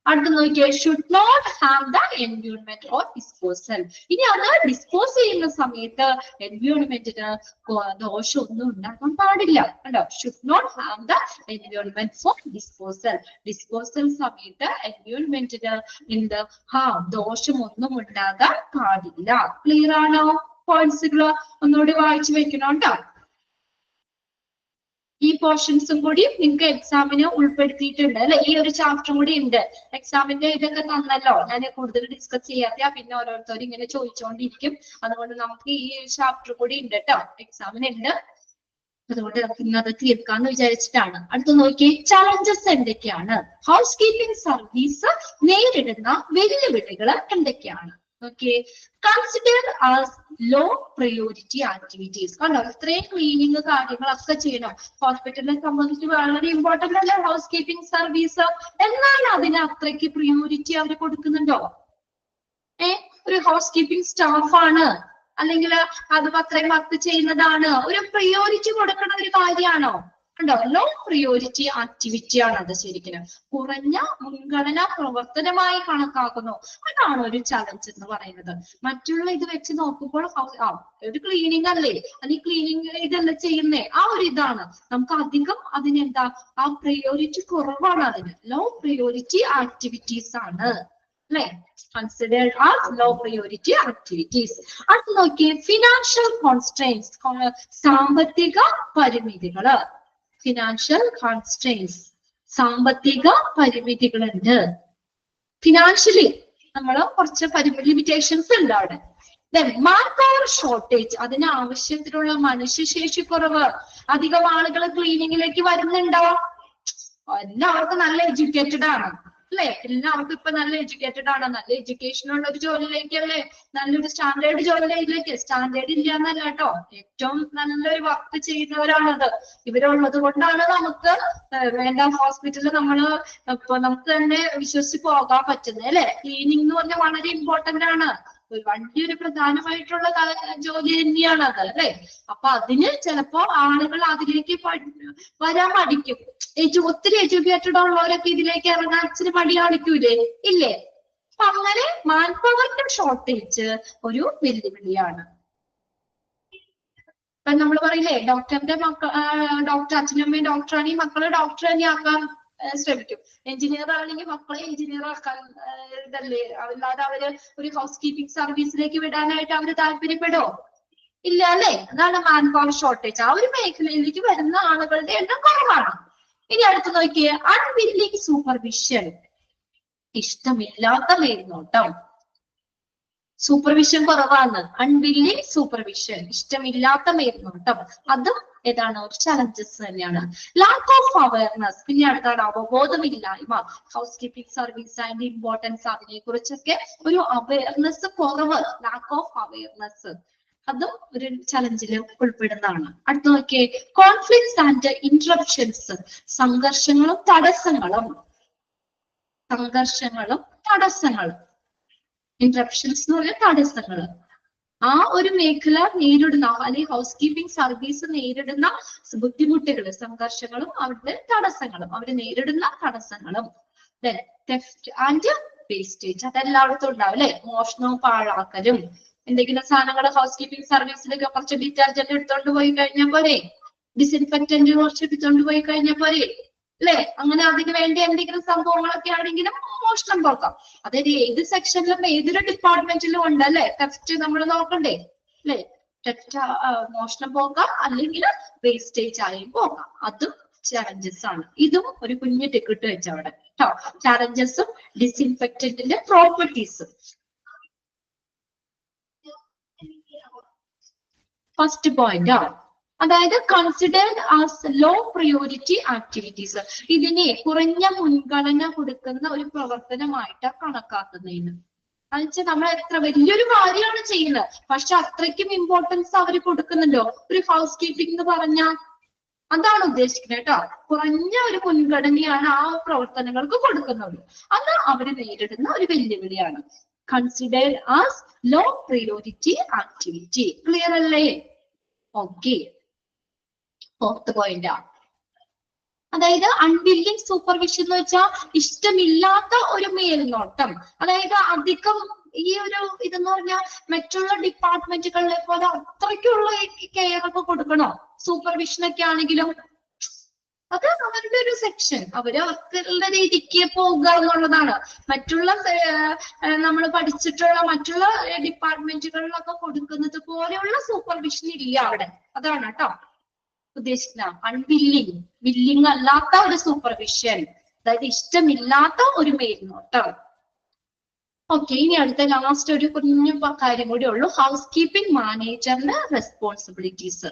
Speaker 1: അടുത്ത് നോക്കിയേ. Should not have the environment or disposal. ഇനി അത് ഡിസ്പോസ് ചെയ്യുന്ന സമയത്ത് എൻവയോൺമെന്റിന് ദോഷമൊന്നും ഉണ്ടാക്കാൻ പാടില്ല. കണ്ടോ? Should not have the environment for disposal. Disposal സമയത്ത് എൻവയോൺമെന്റിന് എന്ത് ദോഷമൊന്നും ഉണ്ടാകാൻ പാടില്ല. ക്ലിയർ ആണോ? പോയിന്റ്സുകൾ ഒന്നുകൂടി വായിച്ചു വെക്കണം കേട്ടോ. ഈ പോർഷൻസും കൂടി നിങ്ങൾക്ക് എക്സാമിന് ഉൾപ്പെടുത്തിയിട്ടുണ്ട് അല്ലെ? ഈ ഒരു ചാപ്റ്ററും കൂടി ഉണ്ട്. എക്സാമിന്റെ ഇതൊക്കെ തന്നല്ലോ, ഞാൻ കൂടുതൽ ഡിസ്കസ് ചെയ്യാത്ത, പിന്നെ ഓരോരുത്തരും ഇങ്ങനെ ചോദിച്ചുകൊണ്ടിരിക്കും. അതുകൊണ്ട് നമുക്ക് ഈ ചാപ്റ്റർ കൂടി ഉണ്ട് കേട്ടോ, എക്സാമിന് ഉണ്ട്. അതുകൊണ്ട് നമുക്ക് ഇന്നത് തീർക്കാന്ന് വിചാരിച്ചിട്ടാണ്. അടുത്ത് നോക്കി. ചലഞ്ചസ് എന്തൊക്കെയാണ്? ഹൗസ് കീപ്പിംഗ് സർവീസ് നേരിടുന്ന വെല്ലുവിളികൾ എന്തൊക്കെയാണ്? Okay, consider as low priority activities. കണ്ടോ? ഇത്രയും ക്ലീനിങ് കാര്യങ്ങളൊക്കെ ചെയ്യണം. ഹോസ്പിറ്റലിനെ സംബന്ധിച്ച് വളരെ ഇമ്പോർട്ടന്റ് അല്ലേ ഹൗസ് കീപ്പിംഗ് സർവീസ്? എന്നാൽ അതിന് അത്രയ്ക്ക് പ്രിയോറിറ്റി അവർ കൊടുക്കുന്നുണ്ടോ? ഒരു ഹൗസ് കീപ്പിംഗ് സ്റ്റാഫ് ആണ്, അല്ലെങ്കിൽ അത് അത്രയും വർക്ക് ചെയ്യുന്നതാണ്, ഒരു പ്രിയോറിറ്റി കൊടുക്കുന്ന ഒരു കാര്യമാണോ? കണ്ടോ? ലോ പ്രിയോറിറ്റി ആക്ടിവിറ്റി ആണ് അത്. ശരിക്കും കുറഞ്ഞ മുൻഗണനാ പ്രവർത്തനമായി കണക്കാക്കുന്നു. അതാണ് ഒരു ചലഞ്ച് എന്ന് പറയുന്നത്. മറ്റുള്ള ഇത് വെച്ച് നോക്കുമ്പോൾ ഒരു ക്ലീനിങ് അല്ലേ, അല്ലെങ്കിൽ ക്ലീനിങ് ഇതല്ലേ ചെയ്യുന്നേ, ആ ഒരു ഇതാണ്. നമുക്ക് അധികം അതിനെന്താ ആ പ്രിയോറിറ്റി കുറവാണ് അതിന്. ലോ പ്രിയോറിറ്റി ആക്ടിവിറ്റീസ് ആണ് അല്ലെ? considered as low priority activities. അത് നോക്കിയേ. ഫിനാൻഷ്യൽ കോൺസ്ട്രെയിൻസ്, സാമ്പത്തിക പരിമിതികള്. ഫിനാൻഷ്യൽ കോൺസ്ട്രെയിൻസ്, സാമ്പത്തിക പരിമിതികളുണ്ട്. ഫിനാൻഷ്യലി നമ്മൾ കുറച്ച് ലിമിറ്റേഷൻസ് ഉണ്ട് അവിടെ. മാൻ പവർ ഷോർട്ടേജ്, അതിന് ആവശ്യത്തിനുള്ള മനുഷ്യശേഷി കുറവ്. അധികം ആളുകൾ ക്ലീനിങ്ങിലേക്ക് വരുന്നുണ്ടോ? എല്ലാവർക്കും നല്ല എഡ്യൂക്കേറ്റഡ് ആണ് അല്ലെ? എല്ലാവർക്കും ഇപ്പൊ നല്ല എഡ്യൂക്കേറ്റഡ് ആണ്. നല്ല എഡ്യൂക്കേഷൻ ഉള്ള ഒരു ജോലിയിലേക്കല്ലേ, നല്ലൊരു സ്റ്റാൻഡേർഡ് ജോലിയിലേക്ക്. സ്റ്റാൻഡേർഡ് ഇല്ല എന്നല്ല കേട്ടോ, ഏറ്റവും നല്ലൊരു വർക്ക് ചെയ്യുന്നവരാണത്. ഇവരുള്ളത് കൊണ്ടാണ് നമുക്ക് വേണ്ട ഹോസ്പിറ്റലിൽ നമുക്ക് തന്നെ വിശ്വസിച്ച് പോകാൻ പറ്റുന്നത് അല്ലെ. ക്ലീനിങ് എന്ന് പറഞ്ഞാൽ വളരെ ഇമ്പോർട്ടന്റ് ആണ്, വലിയൊരു പ്രധാനമായിട്ടുള്ള ജോലി തന്നെയാണ് അത് അല്ലെ. അപ്പൊ അതിന് ചിലപ്പോ ആളുകൾ അതിലേക്ക് വരാൻ മടിക്കും. ഒത്തിരി എഡ്യൂക്കേറ്റഡ് ഉള്ളവരൊക്കെ ഇതിലേക്ക് ഇറങ്ങാൻ ഇച്ചിരി മടി കാണിക്കൂലേ? ഇല്ലേ? അപ്പൊ അങ്ങനെ മാൻ പവറിന്റെ ഷോർട്ടേജ് ഒരു വെല്ലുവിളിയാണ്. ഇപ്പൊ നമ്മൾ പറയില്ലേ, ഡോക്ടറിന്റെ ഡോക്ടർ അച്ഛനമ്മയും ഡോക്ടറാണെങ്കിൽ മക്കളെ ഡോക്ടർ തന്നെ ആക്കാൻ ശ്രമിക്കും. എഞ്ചിനീയർ ആണെങ്കിൽ മക്കളെ എഞ്ചിനീയർ ആക്കാൻ ഇതല്ലേ. അല്ലാതെ അവര് ഒരു ഹൗസ് കീപ്പിംഗ് സർവീസിലേക്ക് വിടാനായിട്ട് അവര് താല്പര്യപ്പെടോ? ഇല്ല അല്ലെ. അതാണ് മാൻ പവർ ഷോർട്ടേജ്. ആ ഒരു മേഖലയിലേക്ക് വരുന്ന ആളുകളുടെ എണ്ണം കുറവാണ്. ഇനി അടുത്ത് നോക്കിയേ, അൺവില്ലിംഗ് സൂപ്പർവിഷൻ, ഇഷ്ടമില്ലാത്ത മേൽനോട്ടം. സൂപ്പർവിഷൻ കുറവാണ്, അൺവില്ലിംഗ് സൂപ്പർവിഷൻ, ഇഷ്ടമില്ലാത്ത മേൽനോട്ടം, അതും ഏതാണ്? ഒരു ചലഞ്ചസ് തന്നെയാണ്. ലാക്ക് ഓഫ് അവയർനെസ്, പിന്നെ അടുത്താണ് അവബോധമില്ലായ്മ. Housekeeping service and importance, അതിനെ കുറിച്ചൊക്കെ ഒരു അവയർനെസ് കുറവ്, ലാക്ക് ഓഫ് അവയർനെസ്, അതും ഒരു ചലഞ്ചിൽ ഉൾപ്പെടുന്നതാണ്. അടുത്ത് നോക്കിയേ, കോൺഫ്ലിക്ട്സ് ആൻഡ് ഇന്ററപ്ഷൻസ്, സംഘർഷങ്ങളും തടസ്സങ്ങളും. ഇന്ററപ്ഷൻസ് എന്ന് പറഞ്ഞാൽ തടസ്സങ്ങൾ. ആ ഒരു മേഖല നേരിടുന്ന, അല്ലെങ്കിൽ ഹൗസ് കീപ്പിംഗ് സർവീസ് നേരിടുന്ന ബുദ്ധിമുട്ടുകൾ, സംഘർഷങ്ങളും അവരുടെ തടസ്സങ്ങളും, അവർ നേരിടുന്ന തടസ്സങ്ങളും. തെഫ്റ്റ് ആൻഡ് വേസ്റ്റേജ്, അതെല്ലായിടത്തും ഉണ്ടാവും അല്ലെ. മോഷണവും പാഴാക്കലും. എന്തെങ്കിലും സാധനങ്ങൾ ഹൗസ് കീപ്പിംഗ് സർവീസിലേക്ക് കുറച്ച് ഡിറ്റർജന്റ് എടുത്തോണ്ട് പോയി കഴിഞ്ഞാൽ പോരെ, ഡിസിൻഫെക്റ്റന്റ് കുറച്ച് എടുത്തോണ്ട് പോയി കഴിഞ്ഞാൽ പോരെ അല്ലെ. അങ്ങനെ അതിന് വേണ്ടി എന്തെങ്കിലും സംഭവങ്ങളൊക്കെ ആണെങ്കിലും മോഷണം പോകാം. അതായത് ഏത് സെക്ഷനിലും ഏതൊരു ഡിപ്പാർട്ട്മെന്റിലും ഉണ്ട് അല്ലെ. ടെസ്റ്റ് നമ്മൾ നോക്കണ്ടേ അല്ലെ. ടെസ്റ്റ് മോഷണം പോകാം, അല്ലെങ്കിൽ വേസ്റ്റേജ് ആയും പോകാം. അതും ചാലഞ്ചസ് ആണ്. ഇതും ഒരു കുഞ്ഞു ടിക്കറ്റ് വെച്ചവിടെ കേട്ടോ. ചാലഞ്ചസും ഡിസിൻഫെക്റ്റന്റിന്റെ പ്രോപ്പർട്ടീസും. ഫസ്റ്റ് പോയിന്റ് ആണ്, അതായത് considered as low priority activities, ഇതിനെ കുറഞ്ഞ മുൻഗണന കൊടുക്കുന്ന ഒരു പ്രവർത്തനമായിട്ടാണ് കണക്കാക്കുന്നതിന്. എന്നുവെച്ചാൽ നമ്മൾ എത്ര വലിയൊരു കാര്യമാണ് ചെയ്യുന്നത്, പക്ഷെ അത്രയ്ക്കും ഇമ്പോർട്ടൻസ് അവർ കൊടുക്കുന്നുണ്ടോ ഒരു ഹൗസ് കീപ്പിംഗ് എന്ന് പറഞ്ഞാൽ? അതാണ് ഉദ്ദേശിക്കുന്നത് കേട്ടോ. കുറഞ്ഞ ഒരു മുൻഗണനയാണ് ആ പ്രവർത്തനങ്ങൾക്ക് കൊടുക്കുന്നത്. അത് അവര് നേരിടുന്ന ഒരു വെല്ലുവിളിയാണ്. Considered as low priority activity. Clear അല്ലേ? ഓക്കെ. ഫോർത്ത് പോയിന്റ് ആണ്, അതായത് അൺവില്ലിംഗ് സൂപ്പർവിഷൻ എന്ന് വെച്ചാൽ ഇഷ്ടമില്ലാത്ത ഒരു മേൽനോട്ടം. അതായത് അധികം ഈ ഒരു ഇതെന്ന് പറഞ്ഞാൽ മറ്റുള്ള ഡിപ്പാർട്ട്മെന്റുകളിലെ പോലെ അത്രയ്ക്കുള്ള കെയർ ഒക്കെ കൊടുക്കണോ? സൂപ്പർവിഷൻ ഒക്കെ ആണെങ്കിലും അത് അവരുടെ ഒരു സെക്ഷൻ, അവരുടെ രീതിക്ക് പോകുക എന്നുള്ളതാണ്. മറ്റുള്ള നമ്മൾ പഠിച്ചിട്ടുള്ള മറ്റുള്ള ഡിപ്പാർട്ട്മെന്റുകളിലൊക്കെ കൊടുക്കുന്നത് പോലെയുള്ള സൂപ്പർവിഷൻ ഇല്ല അവിടെ. അതാണ് കേട്ടോ ഉദ്ദേശിക്കുന്ന. അൺവില്ലിംഗ്, വില്ലിംഗ് അല്ലാത്ത ഒരു സൂപ്പർവിഷൻ, അതായത് ഇഷ്ടമില്ലാത്ത ഒരു മേൽനോട്ടം. ഓക്കെ, ഇനി അടുത്ത ലാസ്റ്റ് ഒരു കുഞ്ഞു കാര്യം കൂടി ഉള്ളൂ. ഹൗസ് കീപ്പിംഗ് മാനേജറിന്റെ റെസ്പോൺസിബിലിറ്റീസ്.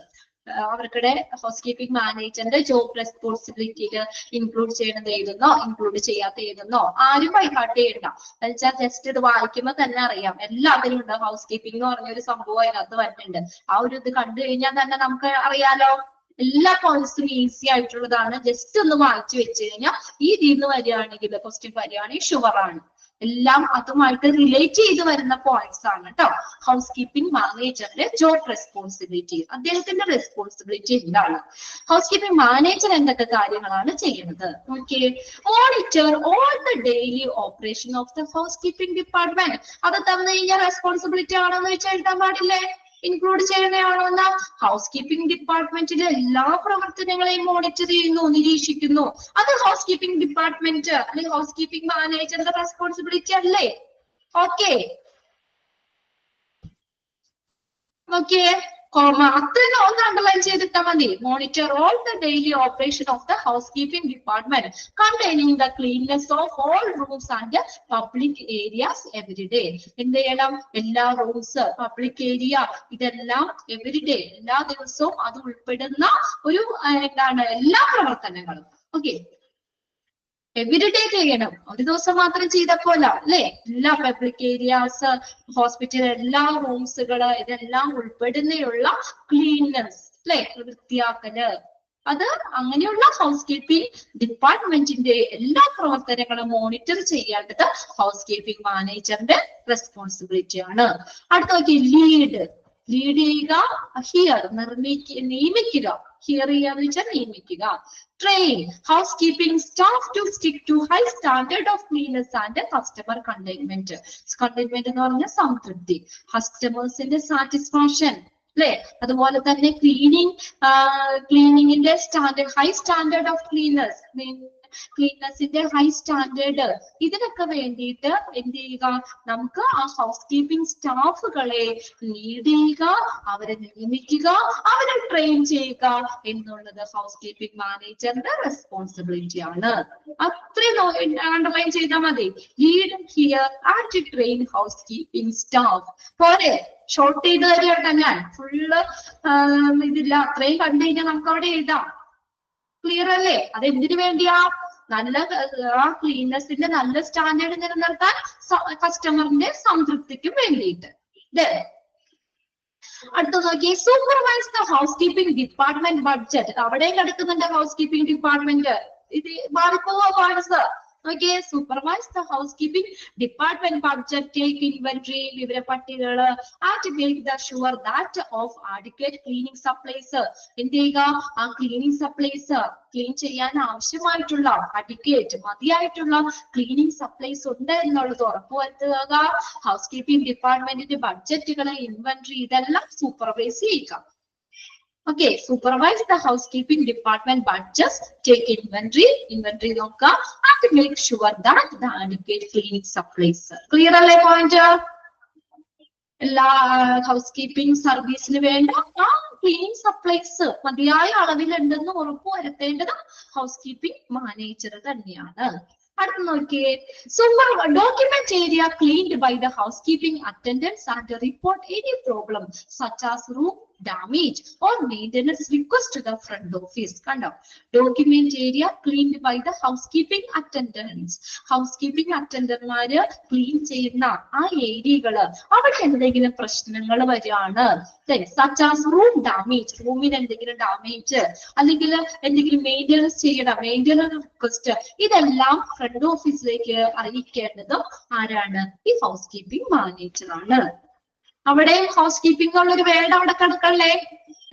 Speaker 1: അവർക്കിടെ ഹൗസ് കീപ്പിംഗ് മാനേജറിന്റെ ജോബ് റെസ്പോൺസിബിലിറ്റിയിൽ ഇൻക്ലൂഡ് ചെയ്യണത് ഏതെന്നോ ഇൻക്ലൂഡ് ചെയ്യാത്ത ഏതെന്നോ ആരും ബൈഹാർട്ട് ചെയ്യണ്ട. എന്നുവെച്ചാൽ ജസ്റ്റ് ഇത് വായിക്കുമ്പോൾ തന്നെ അറിയാം എല്ലാത്തിലും ഉണ്ട്. ഹൗസ് കീപ്പിംഗ് എന്ന് പറഞ്ഞൊരു സംഭവം അതിനകത്ത് വരുന്നുണ്ട്. ആ ഒരു ഇത് കണ്ടു കഴിഞ്ഞാൽ തന്നെ നമുക്ക് അറിയാലോ എല്ലാ പോയിന്റ്സും ഈസി ആയിട്ടുള്ളതാണ്. ജസ്റ്റ് ഒന്ന് വായിച്ചു വെച്ച് കഴിഞ്ഞാൽ ഈ രീതിയിൽ വരികയാണെങ്കിൽ, ക്വസ്റ്റ്യൻ വരികയാണെങ്കിൽ ഷുവർ ആണ്. എല്ലാം അതുമായിട്ട് റിലേറ്റ് ചെയ്ത് വരുന്ന പോയിന്റ്സ് ആണ് കേട്ടോ. ഹൗസ് കീപ്പിംഗ് മാനേജറിന്റെ ജോബ് റെസ്പോൺസിബിലിറ്റി, അദ്ദേഹത്തിന്റെ റെസ്പോൺസിബിലിറ്റി എന്താണ്? ഹൗസ് കീപ്പിംഗ് മാനേജർ എന്തൊക്കെ കാര്യങ്ങളാണ് ചെയ്യുന്നത്? Okay, monitor all the daily operation of the house keeping department. അത് തന്നു കഴിഞ്ഞാൽ റെസ്പോൺസിബിലിറ്റി ആണെന്ന് വെച്ചാൽ എഴുതാൻ പാടില്ലേ? ഇൻക്ലൂഡ് ചെയ്യുന്നതാണോ? എന്നാ ഹൗസ് കീപ്പിംഗ് ഡിപ്പാർട്ട്മെന്റിലെ എല്ലാ പ്രവർത്തനങ്ങളെയും മോണിറ്റർ ചെയ്യുന്നു, നിരീക്ഷിക്കുന്നു. അത് ഹൗസ് കീപ്പിംഗ് ഡിപ്പാർട്ട്മെന്റ് അല്ലെങ്കിൽ ഹൗസ് കീപ്പിംഗ് മാനേജറിന്റെ റെസ്പോൺസിബിലിറ്റി അല്ലേ? Okay, okay. അത്രയും ഒന്ന് അണ്ടർലൈൻ ചെയ്തിട്ടാൽ മതി. Monitor all the daily operation of the house keeping department containing the cleanness of all rooms and public areas everyday. എന്ത് ചെയ്യണം? എല്ലാ റൂംസ്, പബ്ലിക് ഏരിയ, ഇതെല്ലാം എവരിഡേ, എല്ലാ ദിവസവും അത് ഉൾപ്പെടുന്ന ഒരു എന്താണ് എല്ലാ പ്രവർത്തനങ്ങളും. ഓക്കെ, എവരിഡേ ചെയ്യണം. ഒരു ദിവസം മാത്രം ചെയ്തപ്പോല അല്ലെ? എല്ലാ പബ്ലിക് ഏരിയാസ്, ഹോസ്പിറ്റൽ, എല്ലാ റൂംസുകള്, ഇതെല്ലാം ഉൾപ്പെടുന്നയുള്ള ക്ലീൻനെസ് അല്ലെ, വൃത്തിയാക്കല്, അത് അങ്ങനെയുള്ള ഹൗസ് കീപ്പിംഗ് ഡിപ്പാർട്ട്മെന്റിന്റെ എല്ലാ പ്രവർത്തനങ്ങളും മോണിറ്റർ ചെയ്യേണ്ടത് ഹൗസ് കീപ്പിംഗ് മാനേജറിന്റെ റെസ്പോൺസിബിലിറ്റി ആണ്. അടുത്ത നോക്കി, ലീഡ് ചെയ്യുക, ഹിയർ നിയമിക്കുക, ഹിയർ ചെയ്യുക എന്ന് വെച്ചാൽ നിയമിക്കുക. Train housekeeping staff to stick to high standard of cleanliness and customer containment. Containment എന്ന് പറഞ്ഞാൽ സംതൃപ്തി, കസ്റ്റമേഴ്സിന്റെ സാറ്റിസ്ഫാക്ഷൻ അല്ലെ? അതുപോലെ തന്നെ ക്ലീനിങ്ങിന്റെ സ്റ്റാൻഡേർഡ്, ഹൈ സ്റ്റാൻഡേർഡ് ഓഫ് ക്ലീൻനെസിന്റെ ഹൈ സ്റ്റാൻഡേർഡ്, ഇതിനൊക്കെ വേണ്ടിയിട്ട് എന്ത് ചെയ്യുക? നമുക്ക് ആ ഹൗസ് കീപ്പിംഗ് സ്റ്റാഫുകളെ ലീഡ് ചെയ്യുക, അവരെ നിയമിക്കുക, അവരെ ട്രെയിൻ ചെയ്യുക എന്നുള്ളത് ഹൗസ് കീപ്പിംഗ് മാനേജറിന്റെ റെസ്പോൺസിബിലിറ്റി ആണ്. അത്രയും അണ്ടർലൈൻ ചെയ്താൽ മതി. Lead here and train house keeping staff. പോരെ? ഷോർട്ട് ചെയ്ത് തരുകട്ടെ ഞാൻ, ഫുള്ള് ഇതില്ല, അത്രയും കണ്ടു കഴിഞ്ഞാൽ നമുക്ക് അവിടെ എഴുതാം. ക്ലിയർ അല്ലേ? അത് എന്തിനു വേണ്ടിയാ? നല്ല ആ ക്ലീൻനെസിന്റെ നല്ല സ്റ്റാൻഡേർഡ് നിലനിർത്താൻ, കസ്റ്റമറിന്റെ സംതൃപ്തിക്കും വേണ്ടിയിട്ട്. അടുത്ത നോക്കി, supervise the house keeping department budget. അവിടെയും കിടക്കുന്നുണ്ട് ഹൗസ് കീപ്പിംഗ് ഡിപ്പാർട്ട്മെന്റ്. ഇത് മാറിപ്പോവാണ് sir. Okay, supervise the housekeeping department budget, take inventory, വിവര പട്ടികകള്, and make the sure that of adequate cleaning supplies. എന്ത് ചെയ്യുക? ആ ക്ലീനിങ് സപ്ലൈസ്, ക്ലീൻ ചെയ്യാൻ ആവശ്യമായിട്ടുള്ള അഡിക്വേറ്റ്, മതിയായിട്ടുള്ള ക്ലീനിങ് സപ്ലൈസ് ഉണ്ട് എന്നുള്ളത് ഉറപ്പുവരുത്തുക. ഹൗസ് കീപ്പിംഗ് ഡിപ്പാർട്ട്മെന്റിന്റെ ബഡ്ജറ്റുകള്, ഇൻവെന്ററി, ഇതെല്ലാം സൂപ്പർവൈസ് ചെയ്യുക. Okay, supervise the housekeeping department budget, take inventory നോക്കുക, and make sure that the adequate cleaning supplies. Clear അല്ലേ പോയിന്റ്? എല്ലാ ഹൗസ് കീപ്പിംഗ് സർവീസിന് വേണ്ട ആ ക്ലീനിങ് സപ്ലൈസ് മതിയായ അളവിലുണ്ടെന്ന് ഉറപ്പുവരുത്തേണ്ടത് ഹൗസ് കീപ്പിംഗ് മാനേജർ തന്നെയാണ്. അടുത്ത നോക്കിയേ, document area cleaned by the housekeeping attendants and report any problem such as room damage or maintenance request to the front office. കണ്ടോ? document area cleaned by the housekeeping attendants. housekeeping attendantമാര് clean ചെയ്യുന്ന ആ ഏരിയകള്, അവിടെ എന്തെങ്കിലും പ്രശ്നങ്ങൾ വരികയാണ്, such as room damage, റൂമിന് എന്തെങ്കിലും ഡാമേജ്, അല്ലെങ്കിൽ എന്തെങ്കിലും മെയിൻ്റെനൻസ് ചെയ്യണം, മെയിൻ്റെനൻസ് റിക്വസ്റ്റ്, ഇതെല്ലാം ഫ്രണ്ട് ഓഫീസിലേക്ക് അറിയിക്കേണ്ടതും ആരാണ്? ഈ ഹൗസ് കീപ്പിംഗ് മാനേജർ ആണ്. അവിടെ ഹൗസ് കീപ്പിംഗ് ഉള്ളൊരു വേർഡ് അവിടെ കിടക്കല്ലേ?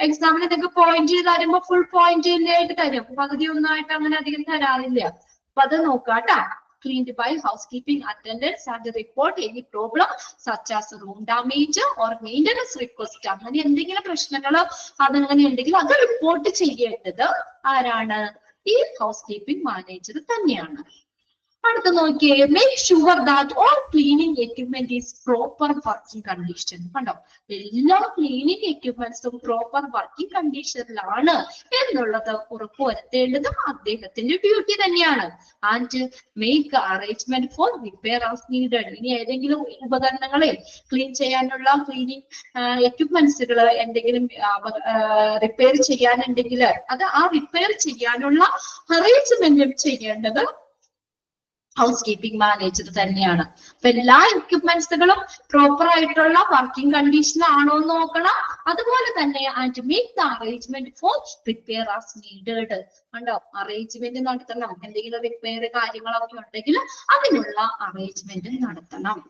Speaker 1: എക്സാമിന് നിങ്ങൾക്ക് പോയിന്റ് തരുമ്പോ ഫുൾ പോയിന്റ് ആയിട്ട് തരും, പകുതി ഒന്നായിട്ട് അങ്ങനെ അധികം തരാറില്ല. അപ്പൊ അത് നോക്കുക കേട്ടാ. Cleaned by housekeeping attendants and report any problem such as room damage or maintenance request. അങ്ങനെ എന്തെങ്കിലും പ്രശ്നങ്ങളോ അതങ്ങനെ ഉണ്ടെങ്കിൽ അത് റിപ്പോർട്ട് ചെയ്യേണ്ടത് ആരാണ്? ഈ ഹൗസ് കീപ്പിംഗ് മാനേജർ തന്നെയാണ്. അടുത്ത നോക്കിയേ, make sure that all cleaning equipment is proper working condition. കണ്ടോ? എല്ലാ ക്ലീനിങ് എക്യുപ്മെന്റ്സും പ്രോപ്പർ വർക്കിംഗ് കണ്ടീഷനിലാണ് എന്നുള്ളത് ഉറപ്പുവരുത്തേണ്ടതും അദ്ദേഹത്തിന്റെ ഡ്യൂട്ടി തന്നെയാണ്. And make arrangement four repair as needed. ഇനി ഏതെങ്കിലും ഉപകരണങ്ങളെ ക്ലീൻ ചെയ്യാനുള്ള ക്ലീനിങ് എക്യുപ്മെന്റ്സുകൾ എന്തെങ്കിലും റിപ്പയർ ചെയ്യാനുണ്ടെങ്കിൽ അത് ആ റിപ്പയർ ചെയ്യാനുള്ള അറേഞ്ച്മെന്റും ചെയ്യേണ്ടത് ഹൗസ് കീപ്പിംഗ് മാനേജർ തന്നെയാണ്. അപ്പൊ എല്ലാ എക്യുപ്മെന്റ്സുകളും പ്രോപ്പർ ആയിട്ടുള്ള വർക്കിംഗ് കണ്ടീഷൻ ആണോ എന്ന് നോക്കണം. അതുപോലെ തന്നെ and make the arrangement four repair as needed. കണ്ടോ? അറേഞ്ച്മെന്റ് നടത്തണം. എന്തെങ്കിലും റിപ്പയർ കാര്യങ്ങളൊക്കെ ഉണ്ടെങ്കിൽ അതിനുള്ള അറേഞ്ച്മെന്റ് നടത്തണം.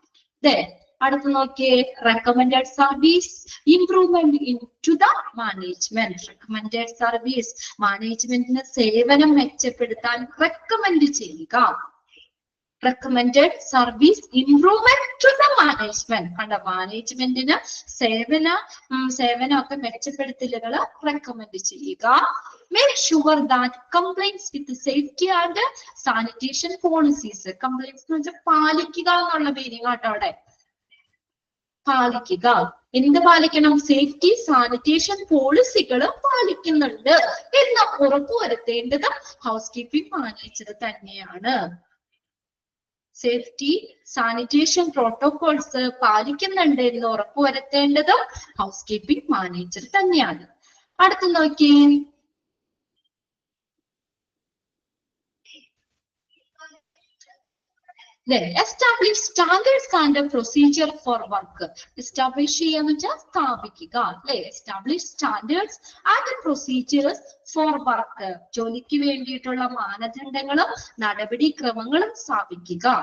Speaker 1: അടുത്ത് നോക്കിയേ, recommended service improvement in to the management. Recommended service, മാനേജ്മെന്റിന് സേവനം മെച്ചപ്പെടുത്താൻ റെക്കമെൻഡ് ചെയ്യുക. recommended service improvement to the management. കണ്ട? മാനേജ്മെന്റിന് സേവനമൊക്കെ മെച്ചപ്പെടുത്തലുകൾ റെക്കമെൻഡ് ചെയ്യുക. Make sure that complaints with safety and sanitation policies. Complaints എന്ന് വെച്ചാൽ പാലിക്കുക എന്നുള്ള മീനിങ് ആട്ടോ അവിടെ. പാലിക്കുക. എന്ത് പാലിക്കണം? സേഫ്റ്റി സാനിറ്റേഷൻ പോളിസികൾ പാലിക്കുന്നുണ്ട് എന്ന് ഉറപ്പുവരുത്തേണ്ടത് ഹൗസ് കീപ്പിംഗ് മാനേജർ തന്നെയാണ്. സേഫ്റ്റി സാനിറ്റേഷൻ പ്രോട്ടോകോൾസ് പാലിക്കുന്നുണ്ട് എന്ന് ഉറപ്പുവരുത്തേണ്ടത് ഹൗസ് കീപ്പിംഗ് മാനേജർ തന്നെയാണ്. അടുത്ത് നോക്കിയേ, then establish standards and procedure for work. Establish ചെയ്യാന്ന് വെച്ചാൽ സ്ഥാപിക്കുക അല്ലെ. Establish standards and procedures for work. ജോലിക്ക് വേണ്ടിയിട്ടുള്ള മാനദണ്ഡങ്ങളും നടപടിക്രമങ്ങളും സ്ഥാപിക്കുക.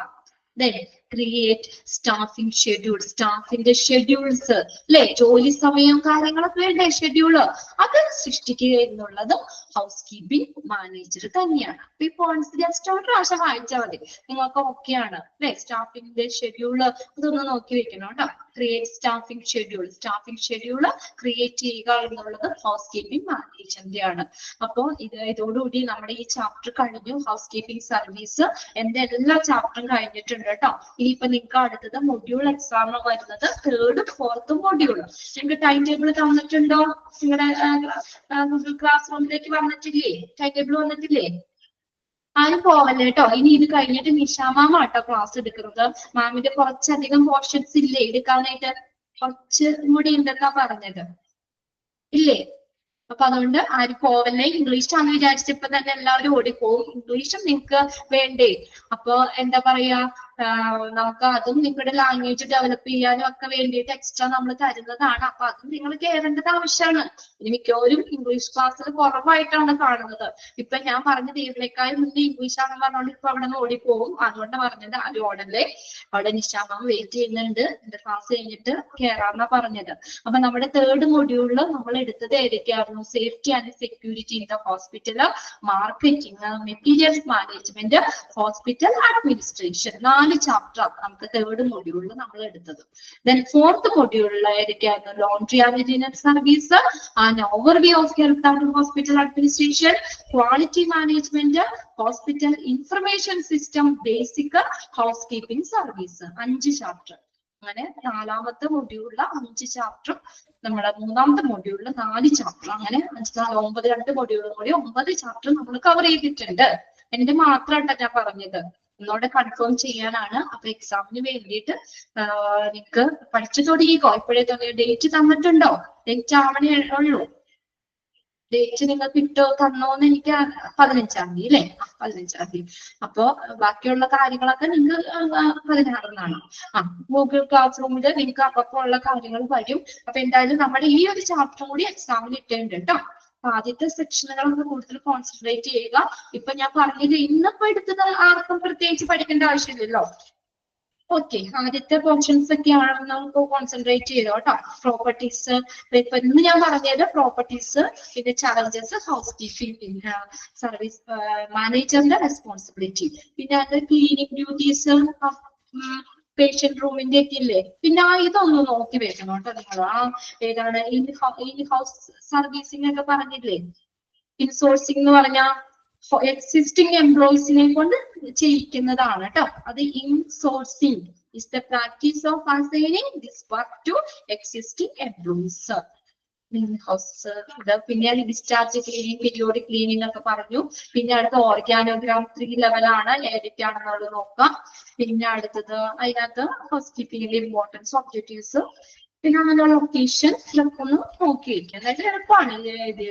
Speaker 1: Then create staffing schedules. സ്റ്റാഫിന്റെ ഷെഡ്യൂൾസ് അല്ലെ, ജോലി സമയം കാര്യങ്ങളൊക്കെ വേണ്ടേ ഷെഡ്യൂള്, അത് സൃഷ്ടിക്കുക എന്നുള്ളത് ഹൗസ് കീപ്പിംഗ് മാനേജർ തന്നെയാണ്. അപ്പൊ ഈ പോയിന്റ്സ് ജസ്റ്റ് ഒരു പ്രാവശ്യം വായിച്ചാൽ മതി, നിങ്ങൾക്ക് ഓക്കെയാണ് അല്ലെ. സ്റ്റാഫിന്റെ ഷെഡ്യൂള് അതൊന്ന് നോക്കി വെക്കണം കേട്ടോ. Create staffing schedule, staffing schedule create ചെയ്യുക എന്നുള്ളത് ഹൗസ് കീപ്പിംഗ് മാനേജറിന്റെ ആണ്. അപ്പൊ ഇതോടുകൂടി നമ്മുടെ ഈ ചാപ്റ്റർ കഴിഞ്ഞു. ഹൗസ് കീപ്പിംഗ് സർവീസ് എന്റെ എല്ലാ ചാപ്റ്ററും കഴിഞ്ഞിട്ടുണ്ട് കേട്ടോ. ഇനിയിപ്പോ നിങ്ങൾക്ക് അടുത്തത് മൊഡ്യൂൾ എക്സാം വരുന്നത് 3rd 4th മൊഡ്യൂൾ. നിങ്ങൾക്ക് ടൈം ടേബിൾ തന്നിട്ടുണ്ടോ? നിങ്ങളുടെ ക്ലാസ് റൂമിലേക്ക് വന്നിട്ടില്ലേ? ടൈം ടേബിൾ വന്നിട്ടില്ലേ? ആരും പോവല്ലേ കേട്ടോ. ഇനി ഇത് കഴിഞ്ഞിട്ട് നിഷാ മാം ആട്ടോ ക്ലാസ് എടുക്കുന്നത്. മാമിന്റെ കുറച്ചധികം പോർഷൻസ് ഇല്ലേ എടുക്കാനായിട്ട്? കുറച്ച് കൂടി ഉണ്ടെന്നാ പറഞ്ഞത്, ഇല്ലേ? അപ്പൊ അതുകൊണ്ട് ആരും പോവല്ലേ. ഇംഗ്ലീഷ് ആണെന്ന് വിചാരിച്ചപ്പോ തന്നെ എല്ലാവരും ഓടിപ്പോവും. ഇംഗ്ലീഷും നിങ്ങൾക്ക് വേണ്ടേ? അപ്പൊ എന്താ പറയാ, നമുക്ക് അതും നിങ്ങളുടെ ലാംഗ്വേജ് ഡെവലപ്പ് ചെയ്യാനും ഒക്കെ വേണ്ടിയിട്ട് എക്സ്ട്രാ നമ്മൾ തരുന്നതാണ്. അപ്പൊ അതും നിങ്ങൾ കയറേണ്ടത് ആവശ്യമാണ്. ഇനി മിക്കവരും ഇംഗ്ലീഷ് ക്ലാസ്സിൽ കുറവായിട്ടാണ് കാണുന്നത്. ഇപ്പൊ ഞാൻ പറഞ്ഞത് ഇതിനേക്കാളും മുന്നേ ഇംഗ്ലീഷ് ആണെന്ന് പറഞ്ഞുകൊണ്ട് ഇപ്പൊ അവിടെ നിന്ന് ഓടിപ്പോവും. അതുകൊണ്ട് പറഞ്ഞത് ആരും ഓടല്ലേ. അവിടെ നിശാമ വെയിറ്റ് ചെയ്യുന്നുണ്ട്. എന്റെ ക്ലാസ് കഴിഞ്ഞിട്ട് കയറാന്നാ പറഞ്ഞത്. അപ്പൊ നമ്മുടെ 3rd മൊഡ്യൂളിൽ നമ്മൾ എടുത്തത് ഏതൊക്കെയായിരുന്നു? Safety and security in the hospital, marketing, materials management, hospital administration. 4 chapter നമുക്ക് 3rd മൊഡ്യൂളിൽ നമ്മൾ എടുത്തത്. ദെൻ 4th മൊഡ്യൂളിൽ ഏതൊക്കെയായിരുന്നു? Laundry and general service, and overview of health and hospital administration, quality management, hospital information system, basic housekeeping service. 5 chapter. അങ്ങനെ 4ാമത്തെ മൊഡ്യൂളില് 5 chapter, നമ്മുടെ 3ാമത്തെ മൊഡ്യൂളില് 4 chapter. അങ്ങനെ 5 4 9 2 മൊഡ്യൂളും കൂടി 9 ചാപ്റ്റർ നമ്മൾ കവർ ചെയ്തിട്ടുണ്ട്. എന്റെ മാത്രമായിട്ടാ ഞാൻ പറഞ്ഞത്, ഒന്നോടെ കൺഫേം ചെയ്യാനാണ്. അപ്പൊ എക്സാമിന് വേണ്ടിയിട്ട് നിങ്ങൾക്ക് പഠിച്ചു തുടങ്ങിക്കോ. ഇപ്പോഴേ ഡേറ്റ് തന്നിട്ടുണ്ടോ? ഡേറ്റ് ആവണേ ഉള്ളൂ. ഡേറ്റ് നിങ്ങൾക്ക് തന്നോന്ന് എനിക്ക് 15-ാം തീയതി അല്ലെ? 15-ാം തീയതി. അപ്പൊ ബാക്കിയുള്ള കാര്യങ്ങളൊക്കെ നിങ്ങൾ 16-നാണ്. ഗൂഗിൾ ക്ലാസ് റൂമിൽ നിങ്ങൾക്ക് അപ്പൊ ഉള്ള കാര്യങ്ങൾ വരും. അപ്പൊ എന്തായാലും നമ്മുടെ ഈ ഒരു ചാപ്റ്റർ കൂടി എക്സാമിന് ഇട്ടുണ്ട് കേട്ടോ. ആദ്യത്തെ സെക്ഷനുകളൊക്കെ കൂടുതൽ കോൺസെൻട്രേറ്റ് ചെയ്യുക. ഇപ്പൊ ഞാൻ പറഞ്ഞില്ല, ഇന്നിപ്പോ എടുത്തത് ആർക്കും പ്രത്യേകിച്ച് പഠിക്കേണ്ട ആവശ്യമില്ലല്ലോ. ഓക്കെ, ആദ്യത്തെ പോർഷൻസ് ഒക്കെയാണ് നമുക്ക് കോൺസെൻട്രേറ്റ് ചെയ്തോ കേട്ടോ. പ്രോപ്പർട്ടീസ്, ഇപ്പൊ ഇന്ന് ഞാൻ പറഞ്ഞത് പ്രോപ്പർട്ടീസ്, പിന്നെ ചാലഞ്ചസ്, ഹൗസ് കീപ്പിംഗ് സർവീസ് മാനേജറിന്റെ റെസ്പോൺസിബിലിറ്റി, പിന്നെ അത് ക്ലീനിങ് ഡ്യൂട്ടീസ്, പേഷ്യന്റ് റൂമിന്റെ ഒക്കെ ഇല്ലേ. പിന്നെ ഇതൊന്ന് നോക്കി വെക്കണം കേട്ടോ നിങ്ങൾ. ഏതാണ് ഈ ഹൗസ് സർവീസിംഗ് ഒക്കെ പറഞ്ഞില്ലേ? ഇൻസോഴ്സിംഗ് എന്ന് പറഞ്ഞാൽ എക്സിസ്റ്റിംഗ് എംപ്ലോയീസിനെ കൊണ്ട് ചെയ്യിക്കുന്നതാണ് കേട്ടോ. അത് ഇൻസോഴ്സിംഗ് is the practice of assigning this work to existing employees. പിന്നെ ഡിസ്ചാർജ് ക്ലീനിങ്, പീരിയോഡിക് ക്ലീനിങ് ഒക്കെ പറഞ്ഞു. പിന്നെ അടുത്ത ഓർഗാനോഗ്രാം 3 ലെവലാണ്, ഏതൊക്കെയാണെന്നുള്ളത് നോക്കാം. പിന്നെ അടുത്തത് അതിനകത്ത് ഹൗസ് കീപ്പിംഗിന്റെ ഇമ്പോർട്ടൻസ്, ഒബ്ജക്റ്റീവ്സ്, പിന്നെ അങ്ങനെയുള്ള ഒക്കേഷൻ ഇതൊക്കെ ഒന്ന് നോക്കിയിരിക്കും. അതായത് എളുപ്പമാണ് ഇത്.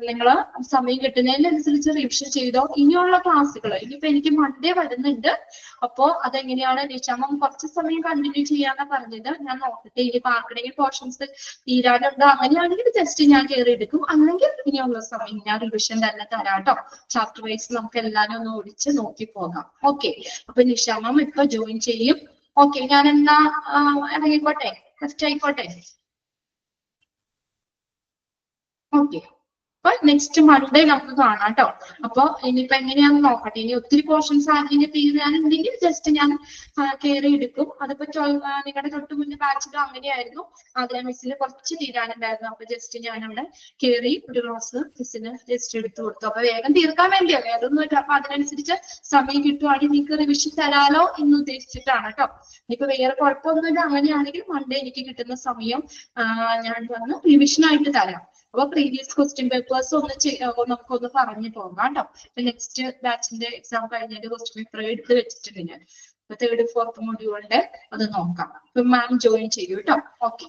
Speaker 1: നിങ്ങള് സമയം കിട്ടുന്നതിനനുസരിച്ച് റിവിഷൻ ചെയ്തോ. ഇനിയുള്ള ക്ലാസ്സുകൾ ഇനിയിപ്പോ എനിക്ക് മൺഡേ വരുന്നുണ്ട്. അപ്പോ അതെങ്ങനെയാണ് നിശാമം കുറച്ച് സമയം കണ്ടിന്യൂ ചെയ്യാന്നാ പറഞ്ഞത്. ഞാൻ നോക്കട്ടെ, ഇനി ആർക്കിടെങ്കിൽ പോർഷൻസ് തീരാനുണ്ടോ. അങ്ങനെയാണെങ്കിൽ ജസ്റ്റ് ഞാൻ കയറി എടുക്കും. അല്ലെങ്കിൽ ഇനിയുള്ള സമയം ഞാൻ റിവിഷൻ തന്നെ തരാട്ടോ. ചാപ്റ്റർ വൈസ് നമുക്ക് എല്ലാവരും ഒന്ന് ഓടിച്ച് നോക്കി പോകാം. ഓക്കെ, അപ്പൊ നിശാമം ഇപ്പൊ ജോയിൻ ചെയ്യും. ഓക്കെ, ഞാൻ എന്നാ ഇറങ്ങിക്കോട്ടെ, ലെഫ്റ്റ് ആയിക്കോട്ടെ. ഓക്കെ. അപ്പൊ നെക്സ്റ്റ് മൺഡേ നമുക്ക് കാണാം കേട്ടോ. അപ്പൊ ഇനിയിപ്പോ എങ്ങനെയാന്ന് നോക്കട്ടെ. ഇനി ഒത്തിരി പോർഷൻസ് ആദ്യം തീരുകയാണെന്നുണ്ടെങ്കിൽ ജസ്റ്റ് ഞാൻ കയറി എടുക്കും. അതിപ്പോ നിങ്ങളുടെ തൊട്ട് മുന്നേ ബാച്ചിലും അങ്ങനെയായിരുന്നു. ആദ്യ മിസ്സിൽ കുറച്ച് തീരാനുണ്ടായിരുന്നു. അപ്പൊ ജസ്റ്റ് ഞാൻ അവിടെ കയറി ഒരു ക്ലാസ് മിസ്സിന് ജസ്റ്റ് എടുത്തു കൊടുത്തു. അപ്പൊ വേഗം തീർക്കാൻ വേണ്ടിയാ, വേറെ ഒന്നുമില്ല. അപ്പൊ അതിനനുസരിച്ച് സമയം കിട്ടുവാണെങ്കിൽ നിങ്ങൾക്ക് റിവിഷൻ തരാലോ എന്ന് ഉദ്ദേശിച്ചിട്ടാണ് കേട്ടോ. ഇനിയിപ്പോ വേറെ കുഴപ്പമൊന്നുമില്ല, അങ്ങനെയാണെങ്കിൽ മൺഡേ എനിക്ക് കിട്ടുന്ന സമയം ഞാൻ വന്ന് റിവിഷൻ ആയിട്ട് തരാം. അപ്പൊ പ്രീവിയസ് ക്വസ്റ്റ്യൻ പേപ്പേഴ്സ് നമുക്കൊന്ന് പറഞ്ഞു പോകാം കേട്ടോ. നെക്സ്റ്റ് ബാച്ചിന്റെ എക്സാം കഴിഞ്ഞതിന്റെ ക്വസ്റ്റ്യൻ പേപ്പർ എടുത്ത് വെച്ചിട്ടുണ്ട് ഞാൻ. അപ്പൊ 3rd 4th മൊഡ്യൂളിന്റെ അത് നോക്കാം. അപ്പൊ മാം ജോയിൻ ചെയ്യൂ കേട്ടോ. ഓക്കെ.